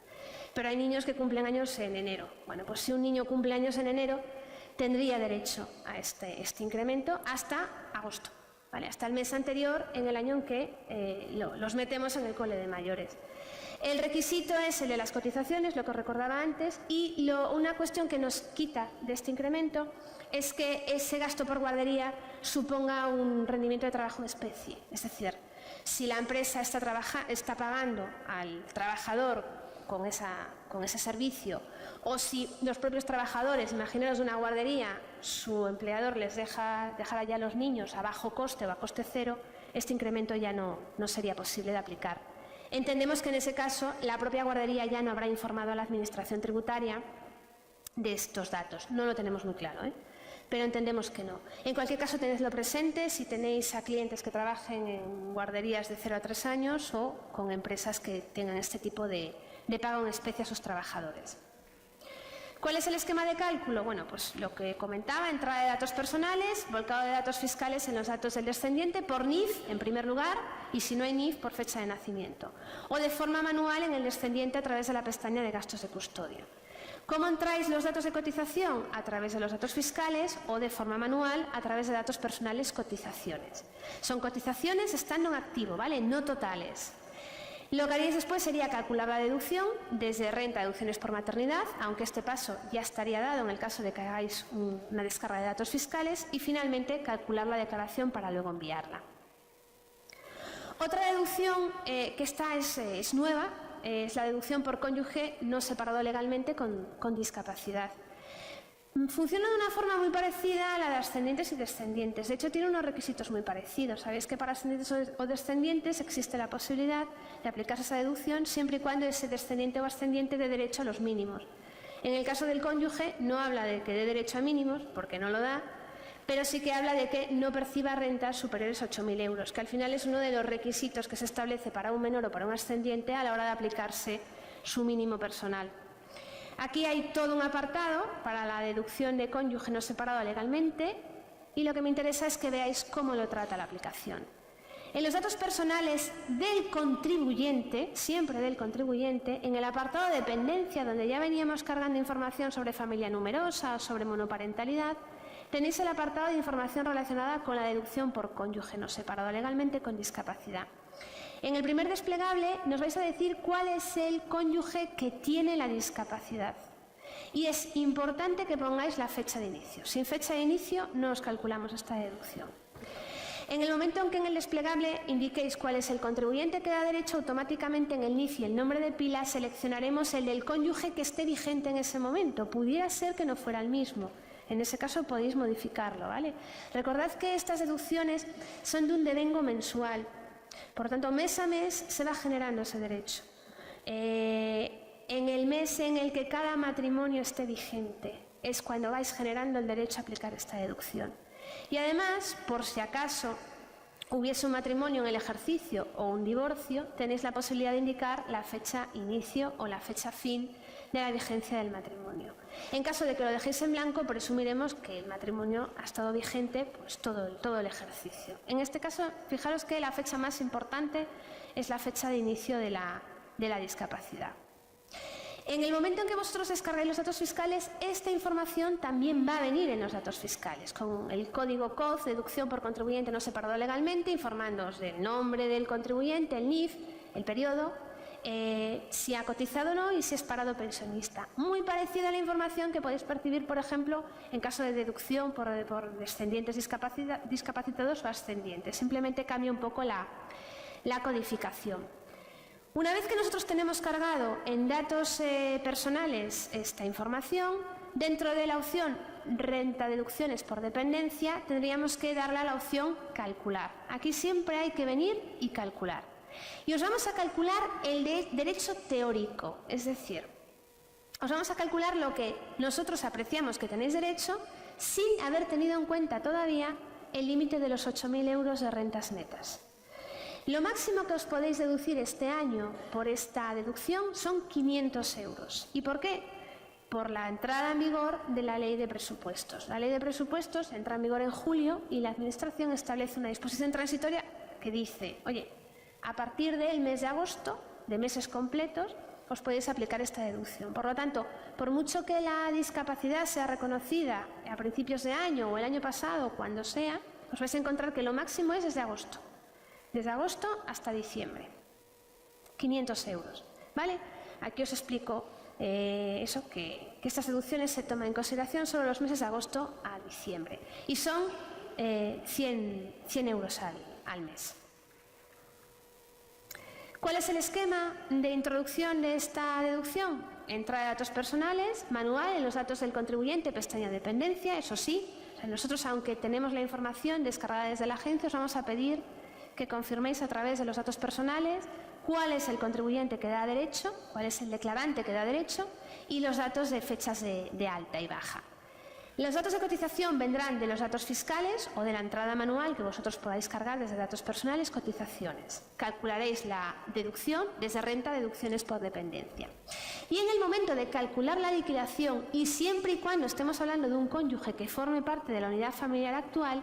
Pero hay niños que cumplen años en enero. Bueno, pues si un niño cumple años en enero, tendría derecho a este incremento hasta agosto, ¿vale? Hasta el mes anterior en el año en que los metemos en el cole de mayores. El requisito es el de las cotizaciones, lo que os recordaba antes, y una cuestión que nos quita de este incremento es que ese gasto por guardería suponga un rendimiento de trabajo en especie. Es decir, si la empresa está pagando al trabajador con ese servicio, o si los propios trabajadores, imaginaros una guardería, su empleador les dejara ya a los niños a bajo coste o a coste cero, este incremento ya no sería posible de aplicar. Entendemos que en ese caso la propia guardería ya no habrá informado a la Administración tributaria de estos datos. No lo tenemos muy claro, pero entendemos que no. En cualquier caso, tenedlo presente si tenéis a clientes que trabajen en guarderías de 0 a 3 años o con empresas que tengan este tipo de pago en especie a sus trabajadores. ¿Cuál es el esquema de cálculo? Bueno, pues lo que comentaba, entrada de datos personales, volcado de datos fiscales en los datos del descendiente por NIF, en primer lugar, y si no hay NIF, por fecha de nacimiento. O de forma manual en el descendiente a través de la pestaña de gastos de custodia. ¿Cómo entráis los datos de cotización? A través de los datos fiscales o de forma manual a través de datos personales cotizaciones. Son cotizaciones estando en activo, ¿vale? No totales. Lo que haríais después sería calcular la deducción desde renta, deducciones por maternidad, aunque este paso ya estaría dado en el caso de que hagáis una descarga de datos fiscales, y finalmente calcular la declaración para luego enviarla. Otra deducción que esta es nueva es la deducción por cónyuge no separado legalmente con discapacidad. Funciona de una forma muy parecida a la de ascendientes y descendientes. De hecho, tiene unos requisitos muy parecidos. Sabéis que para ascendientes o descendientes existe la posibilidad de aplicarse esa deducción siempre y cuando ese descendiente o ascendiente dé derecho a los mínimos. En el caso del cónyuge no habla de que dé derecho a mínimos, porque no lo da, pero sí que habla de que no perciba rentas superiores a 8.000 euros, que al final es uno de los requisitos que se establece para un menor o para un ascendiente a la hora de aplicarse su mínimo personal. Aquí hay todo un apartado para la deducción de cónyuge no separado legalmente, y lo que me interesa es que veáis cómo lo trata la aplicación. En los datos personales del contribuyente, siempre del contribuyente, en el apartado de dependencia, donde ya veníamos cargando información sobre familia numerosa o sobre monoparentalidad, tenéis el apartado de información relacionada con la deducción por cónyuge no separado legalmente con discapacidad. En el primer desplegable nos vais a decir cuál es el cónyuge que tiene la discapacidad. Y es importante que pongáis la fecha de inicio. Sin fecha de inicio no os calculamos esta deducción. En el momento en que en el desplegable indiquéis cuál es el contribuyente que da derecho, automáticamente en el NIF y el nombre de pila seleccionaremos el del cónyuge que esté vigente en ese momento. Pudiera ser que no fuera el mismo. En ese caso podéis modificarlo, ¿vale? Recordad que estas deducciones son de un devengo mensual. Por tanto, mes a mes se va generando ese derecho. En el mes en el que cada matrimonio esté vigente es cuando vais generando el derecho a aplicar esta deducción. Y además, por si acaso hubiese un matrimonio en el ejercicio o un divorcio, tenéis la posibilidad de indicar la fecha inicio o la fecha fin de la vigencia del matrimonio. En caso de que lo dejéis en blanco, presumiremos que el matrimonio ha estado vigente pues todo el ejercicio. En este caso, fijaros que la fecha más importante es la fecha de inicio de la discapacidad. En el momento en que vosotros descargáis los datos fiscales, esta información también va a venir en los datos fiscales, con el código COF, deducción por contribuyente no separado legalmente, informándoos del nombre del contribuyente, el NIF, el periodo, si ha cotizado o no y si es parado pensionista. Muy parecida a la información que podéis percibir, por ejemplo, en caso de deducción por descendientes discapacitados o ascendientes. Simplemente cambia un poco la codificación. Una vez que nosotros tenemos cargado en datos personales esta información, dentro de la opción renta deducciones por dependencia, tendríamos que darle a la opción calcular. Aquí siempre hay que venir y calcular. Y os vamos a calcular el derecho teórico, es decir, os vamos a calcular lo que nosotros apreciamos que tenéis derecho sin haber tenido en cuenta todavía el límite de los 8.000 euros de rentas netas. Lo máximo que os podéis deducir este año por esta deducción son 500 euros. ¿Y por qué? Por la entrada en vigor de la Ley de Presupuestos. La Ley de Presupuestos entra en vigor en julio y la Administración establece una disposición transitoria que dice, oye, a partir del mes de agosto, de meses completos, os podéis aplicar esta deducción. Por lo tanto, por mucho que la discapacidad sea reconocida a principios de año o el año pasado, cuando sea, os vais a encontrar que lo máximo es desde agosto. Desde agosto hasta diciembre. 500 euros. ¿Vale? Aquí os explico que estas deducciones se toman en consideración solo los meses de agosto a diciembre. Y son 100 euros al mes. ¿Cuál es el esquema de introducción de esta deducción? Entrada de datos personales, manual en los datos del contribuyente, pestaña dependencia, eso sí. Nosotros, aunque tenemos la información descargada desde la agencia, os vamos a pedir que confirméis a través de los datos personales cuál es el contribuyente que da derecho, cuál es el declarante que da derecho y los datos de fechas de alta y baja. Los datos de cotización vendrán de los datos fiscales o de la entrada manual que vosotros podáis cargar desde datos personales, cotizaciones. Calcularéis la deducción desde renta, deducciones por dependencia. Y en el momento de calcular la liquidación, y siempre y cuando estemos hablando de un cónyuge que forme parte de la unidad familiar actual,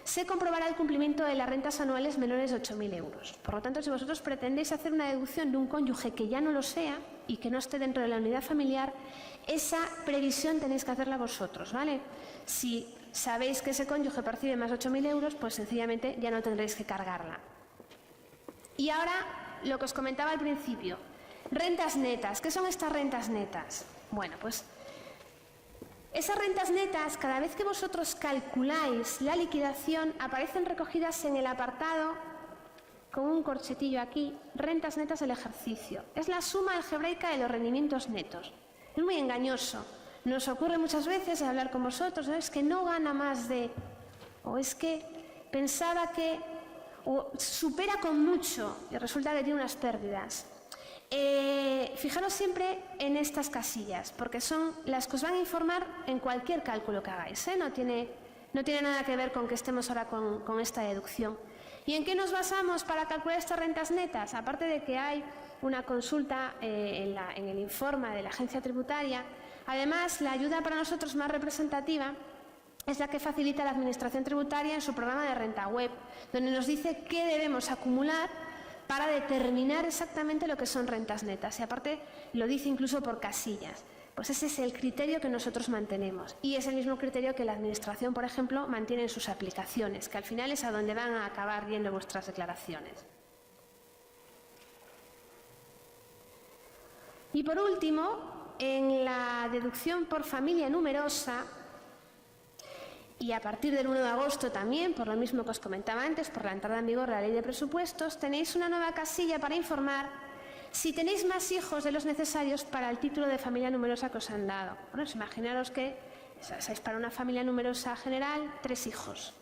se comprobará el cumplimiento de las rentas anuales menores de 8.000 euros. Por lo tanto, si vosotros pretendéis hacer una deducción de un cónyuge que ya no lo sea y que no esté dentro de la unidad familiar, esa previsión tenéis que hacerla vosotros, ¿vale? Si sabéis que ese cónyuge percibe más de 8.000 euros, pues sencillamente ya no tendréis que cargarla. Y ahora, lo que os comentaba al principio, rentas netas. ¿Qué son estas rentas netas? Bueno, pues esas rentas netas, cada vez que vosotros calculáis la liquidación, aparecen recogidas en el apartado, con un corchetillo aquí, rentas netas del ejercicio. Es la suma algebraica de los rendimientos netos. Es muy engañoso. Nos ocurre muchas veces hablar con vosotros, ¿no? Es que no gana más de, o es que pensaba que, o supera con mucho y resulta que tiene unas pérdidas. Fijaros siempre en estas casillas, porque son las que os van a informar en cualquier cálculo que hagáis, ¿eh? No tiene nada que ver con que estemos ahora con esta deducción. ¿Y en qué nos basamos para calcular estas rentas netas? Aparte de que hay una consulta en el informe de la agencia tributaria, además la ayuda para nosotros más representativa es la que facilita la Administración Tributaria en su programa de renta web, donde nos dice qué debemos acumular para determinar exactamente lo que son rentas netas. Y aparte lo dice incluso por casillas. Pues ese es el criterio que nosotros mantenemos. Y es el mismo criterio que la Administración, por ejemplo, mantiene en sus aplicaciones, que al final es a donde van a acabar yendo vuestras declaraciones. Y por último, en la deducción por familia numerosa, y a partir del 1 de agosto también, por lo mismo que os comentaba antes, por la entrada en vigor de la Ley de Presupuestos, tenéis una nueva casilla para informar si tenéis más hijos de los necesarios para el título de familia numerosa que os han dado. Bueno, imaginaros que sois para una familia numerosa general 3 hijos,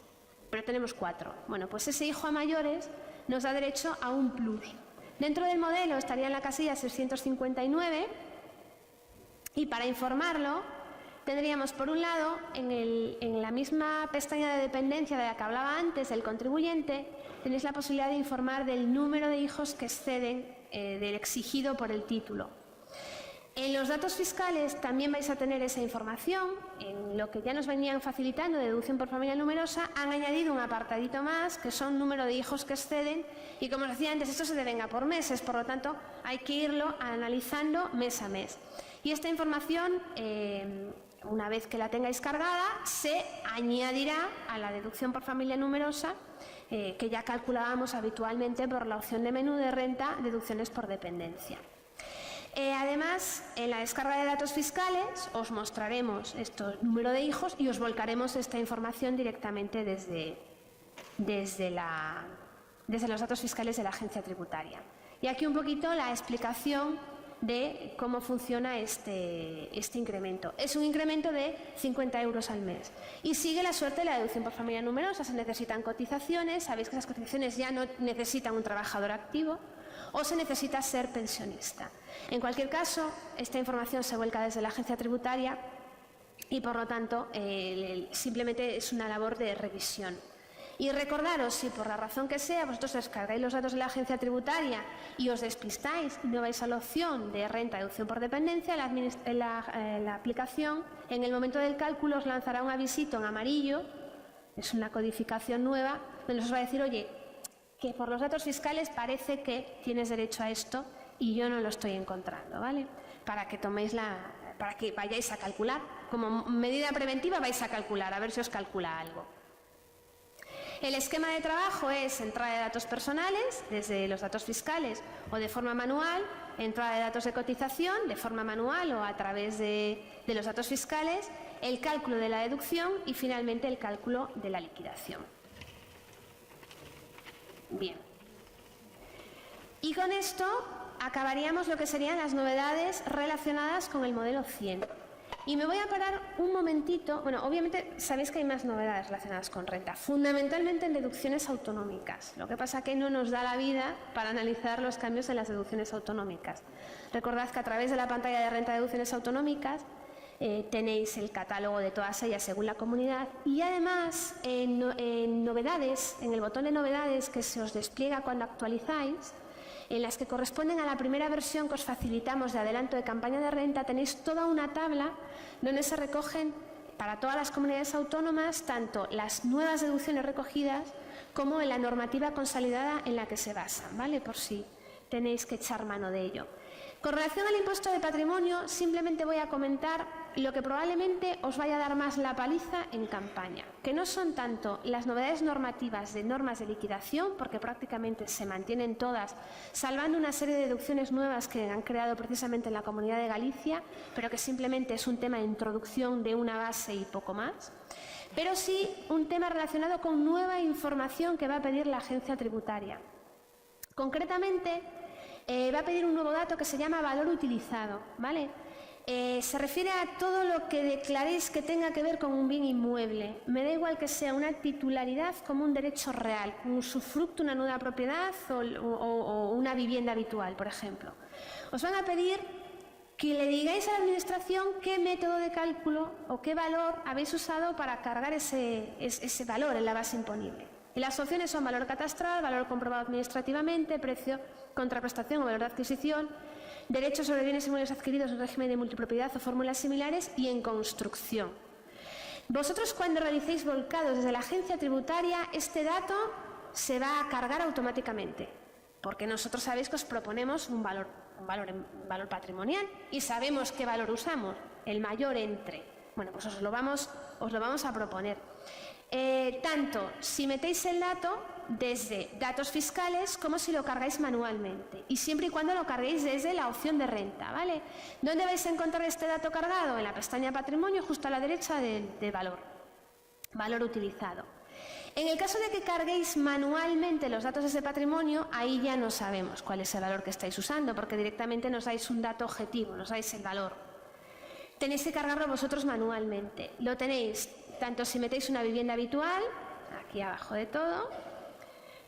pero tenemos 4. Bueno, pues ese hijo a mayores nos da derecho a un plus. Dentro del modelo estaría en la casilla 659 y para informarlo tendríamos, por un lado, en la misma pestaña de dependencia de la que hablaba antes, del contribuyente, tenéis la posibilidad de informar del número de hijos que exceden del exigido por el título. En los datos fiscales también vais a tener esa información. En lo que ya nos venían facilitando, deducción por familia numerosa, han añadido un apartadito más, que son número de hijos que exceden, y como os decía antes, esto se devenga por meses, por lo tanto, hay que irlo analizando mes a mes. Y esta información, una vez que la tengáis cargada, se añadirá a la deducción por familia numerosa que ya calculábamos habitualmente por la opción de menú de renta, deducciones por dependencia. Además, en la descarga de datos fiscales os mostraremos este número de hijos y os volcaremos esta información directamente desde los datos fiscales de la agencia tributaria. Y aquí un poquito la explicación de cómo funciona este incremento. Es un incremento de 50 euros al mes. Y sigue la suerte de la deducción por familia numerosa. Se necesitan cotizaciones, sabéis que esas cotizaciones ya no necesitan un trabajador activo o se necesita ser pensionista. En cualquier caso, esta información se vuelca desde la agencia tributaria y, por lo tanto, simplemente es una labor de revisión. Y recordaros, si por la razón que sea vosotros descargáis los datos de la agencia tributaria y os despistáis y no vais a la opción de renta deducción por dependencia, la aplicación en el momento del cálculo os lanzará un avisito en amarillo, es una codificación nueva, donde os va a decir, oye, que por los datos fiscales parece que tienes derecho a esto y yo no lo estoy encontrando, ¿vale? Para que vayáis a calcular. Como medida preventiva vais a calcular, a ver si os calcula algo. El esquema de trabajo es entrada de datos personales, desde los datos fiscales o de forma manual, entrada de datos de cotización de forma manual o a través de los datos fiscales, el cálculo de la deducción y finalmente el cálculo de la liquidación. Bien. Y con esto acabaríamos lo que serían las novedades relacionadas con el modelo 100. Y me voy a parar un momentito. Bueno, obviamente sabéis que hay más novedades relacionadas con renta, fundamentalmente en deducciones autonómicas. Lo que pasa que no nos da la vida para analizar los cambios en las deducciones autonómicas. Recordad que a través de la pantalla de renta de deducciones autonómicas tenéis el catálogo de todas ellas según la comunidad y además en novedades, en el botón de novedades que se os despliega cuando actualizáis, en las que corresponden a la primera versión que os facilitamos de adelanto de campaña de renta, tenéis toda una tabla donde se recogen para todas las comunidades autónomas tanto las nuevas deducciones recogidas como en la normativa consolidada en la que se basan, ¿vale? Por si tenéis que echar mano de ello. Con relación al impuesto de patrimonio, simplemente voy a comentar lo que probablemente os vaya a dar más la paliza en campaña, que no son tanto las novedades normativas de normas de liquidación, porque prácticamente se mantienen todas, salvando una serie de deducciones nuevas que han creado precisamente en la Comunidad de Galicia, pero que simplemente es un tema de introducción de una base y poco más, pero sí un tema relacionado con nueva información que va a pedir la agencia tributaria. Concretamente, va a pedir un nuevo dato que se llama valor utilizado, ¿vale? Se refiere a todo lo que declaréis que tenga que ver con un bien inmueble. Me da igual que sea una titularidad como un derecho real, un usufructo, una nueva propiedad o una vivienda habitual, por ejemplo. Os van a pedir que le digáis a la Administración qué método de cálculo o qué valor habéis usado para cargar ese valor en la base imponible. Y las opciones son valor catastral, valor comprobado administrativamente, precio, contraprestación o valor de adquisición, derechos sobre bienes inmuebles adquiridos en régimen de multipropiedad o fórmulas similares y en construcción. Vosotros cuando realicéis volcados desde la agencia tributaria, este dato se va a cargar automáticamente, porque nosotros sabéis que os proponemos un valor patrimonial y sabemos qué valor usamos, el mayor entre. Bueno, pues os lo vamos a proponer. Tanto si metéis el dato desde datos fiscales como si lo cargáis manualmente y siempre y cuando lo carguéis desde la opción de renta, ¿vale? ¿Dónde vais a encontrar este dato cargado? En la pestaña patrimonio, justo a la derecha de valor utilizado. En el caso de que carguéis manualmente los datos de ese patrimonio, ahí ya no sabemos cuál es el valor que estáis usando, porque directamente nos dais un dato objetivo, nos dais el valor. Tenéis que cargarlo vosotros manualmente. Lo tenéis tanto si metéis una vivienda habitual, aquí abajo de todo,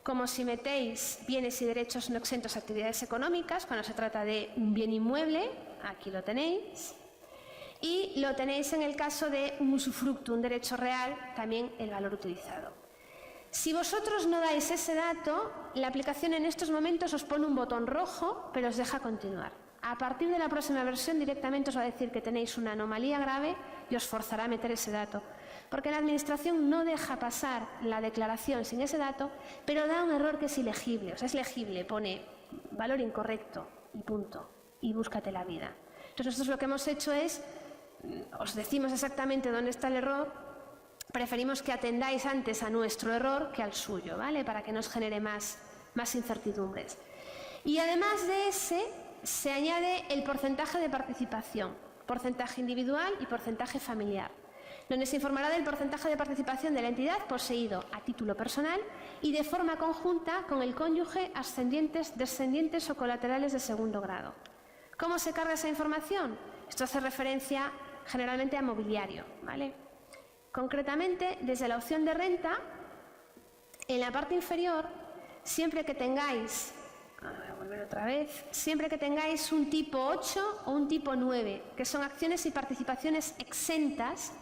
como si metéis bienes y derechos no exentos a actividades económicas, cuando se trata de un bien inmueble, aquí lo tenéis. Y lo tenéis en el caso de un usufructo, un derecho real, también el valor utilizado. Si vosotros no dais ese dato, la aplicación en estos momentos os pone un botón rojo, pero os deja continuar. A partir de la próxima versión directamente os va a decir que tenéis una anomalía grave y os forzará a meter ese dato. Porque la Administración no deja pasar la declaración sin ese dato, pero da un error que es ilegible. O sea, es legible, pone valor incorrecto y punto, y búscate la vida. Entonces nosotros lo que hemos hecho es, os decimos exactamente dónde está el error, preferimos que atendáis antes a nuestro error que al suyo, ¿vale? Para que nos genere más incertidumbres. Y además de ese, se añade el porcentaje de participación, porcentaje individual y porcentaje familiar, donde se informará del porcentaje de participación de la entidad poseído a título personal y de forma conjunta con el cónyuge, ascendientes, descendientes o colaterales de segundo grado. ¿Cómo se carga esa información? Esto hace referencia generalmente a mobiliario, ¿vale? Concretamente, desde la opción de renta, en la parte inferior, siempre que tengáis, voy a volver otra vez, siempre que tengáis un tipo 8 o un tipo 9, que son acciones y participaciones exentas,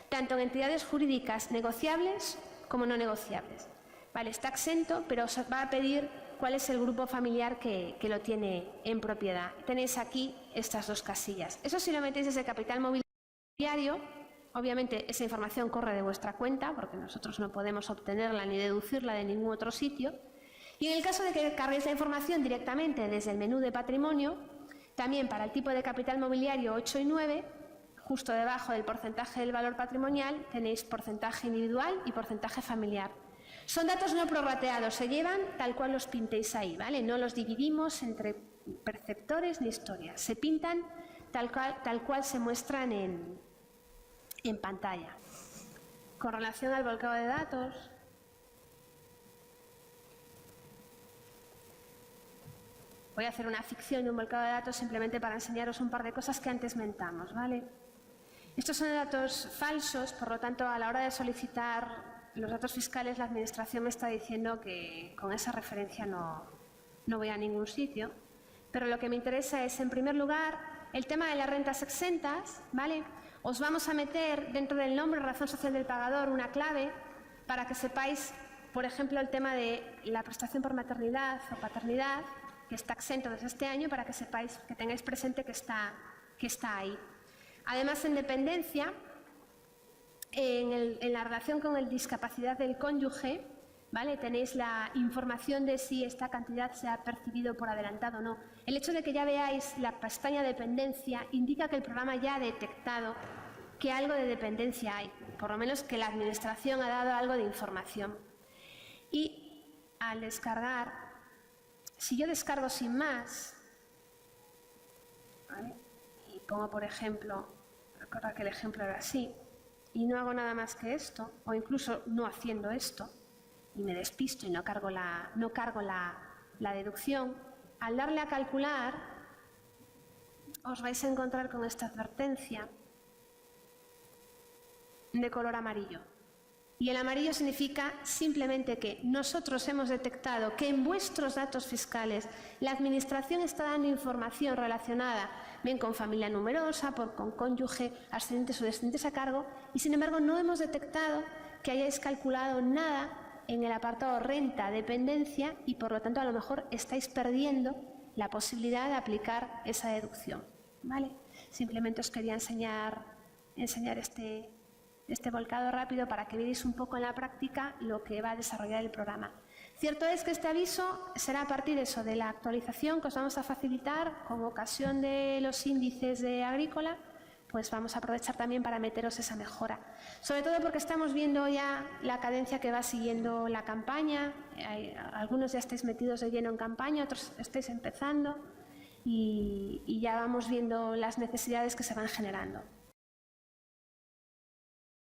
tanto en entidades jurídicas negociables como no negociables. Vale, está exento, pero os va a pedir cuál es el grupo familiar que lo tiene en propiedad. Tenéis aquí estas dos casillas. Eso si lo metéis desde capital mobiliario, obviamente esa información corre de vuestra cuenta, porque nosotros no podemos obtenerla ni deducirla de ningún otro sitio. Y en el caso de que carguéis la información directamente desde el menú de patrimonio, también para el tipo de capital mobiliario 8 y 9, justo debajo del porcentaje del valor patrimonial, tenéis porcentaje individual y porcentaje familiar. Son datos no prorrateados, se llevan tal cual los pintéis ahí, ¿vale? No los dividimos entre perceptores ni historias, se pintan tal cual se muestran en pantalla. Con relación al volcado de datos, voy a hacer una ficción de un volcado de datos simplemente para enseñaros un par de cosas que antes mentamos, ¿vale? Estos son datos falsos, por lo tanto, a la hora de solicitar los datos fiscales, la Administración me está diciendo que con esa referencia no voy a ningún sitio. Pero lo que me interesa es, en primer lugar, el tema de las rentas exentas, ¿vale? Os vamos a meter dentro del nombre razón social del pagador una clave para que sepáis, por ejemplo, el tema de la prestación por maternidad o paternidad, que está exento desde este año, para que sepáis, que tengáis presente que está ahí. Además, en dependencia, en la relación con la discapacidad del cónyuge, ¿vale? Tenéis la información de si esta cantidad se ha percibido por adelantado o no. El hecho de que ya veáis la pestaña dependencia indica que el programa ya ha detectado que algo de dependencia hay, por lo menos que la Administración ha dado algo de información. Y al descargar, si yo descargo sin más, ¿vale? Y pongo, por ejemplo, recuerda que el ejemplo era así, y no hago nada más que esto, o incluso no haciendo esto, y me despisto y no cargo la deducción, al darle a calcular os vais a encontrar con esta advertencia de color amarillo. Y el amarillo significa simplemente que nosotros hemos detectado que en vuestros datos fiscales la Administración está dando información relacionada bien con familia numerosa, con cónyuge, ascendentes o descendientes a cargo, y sin embargo no hemos detectado que hayáis calculado nada en el apartado renta dependencia y por lo tanto a lo mejor estáis perdiendo la posibilidad de aplicar esa deducción, ¿vale? Simplemente os quería enseñar este volcado rápido para que veáis un poco en la práctica lo que va a desarrollar el programa. Cierto es que este aviso será a partir de eso, de la actualización que os vamos a facilitar con ocasión de los índices de Agrícola, pues vamos a aprovechar también para meteros esa mejora. Sobre todo porque estamos viendo ya la cadencia que va siguiendo la campaña, algunos ya estáis metidos de lleno en campaña, otros estáis empezando y ya vamos viendo las necesidades que se van generando.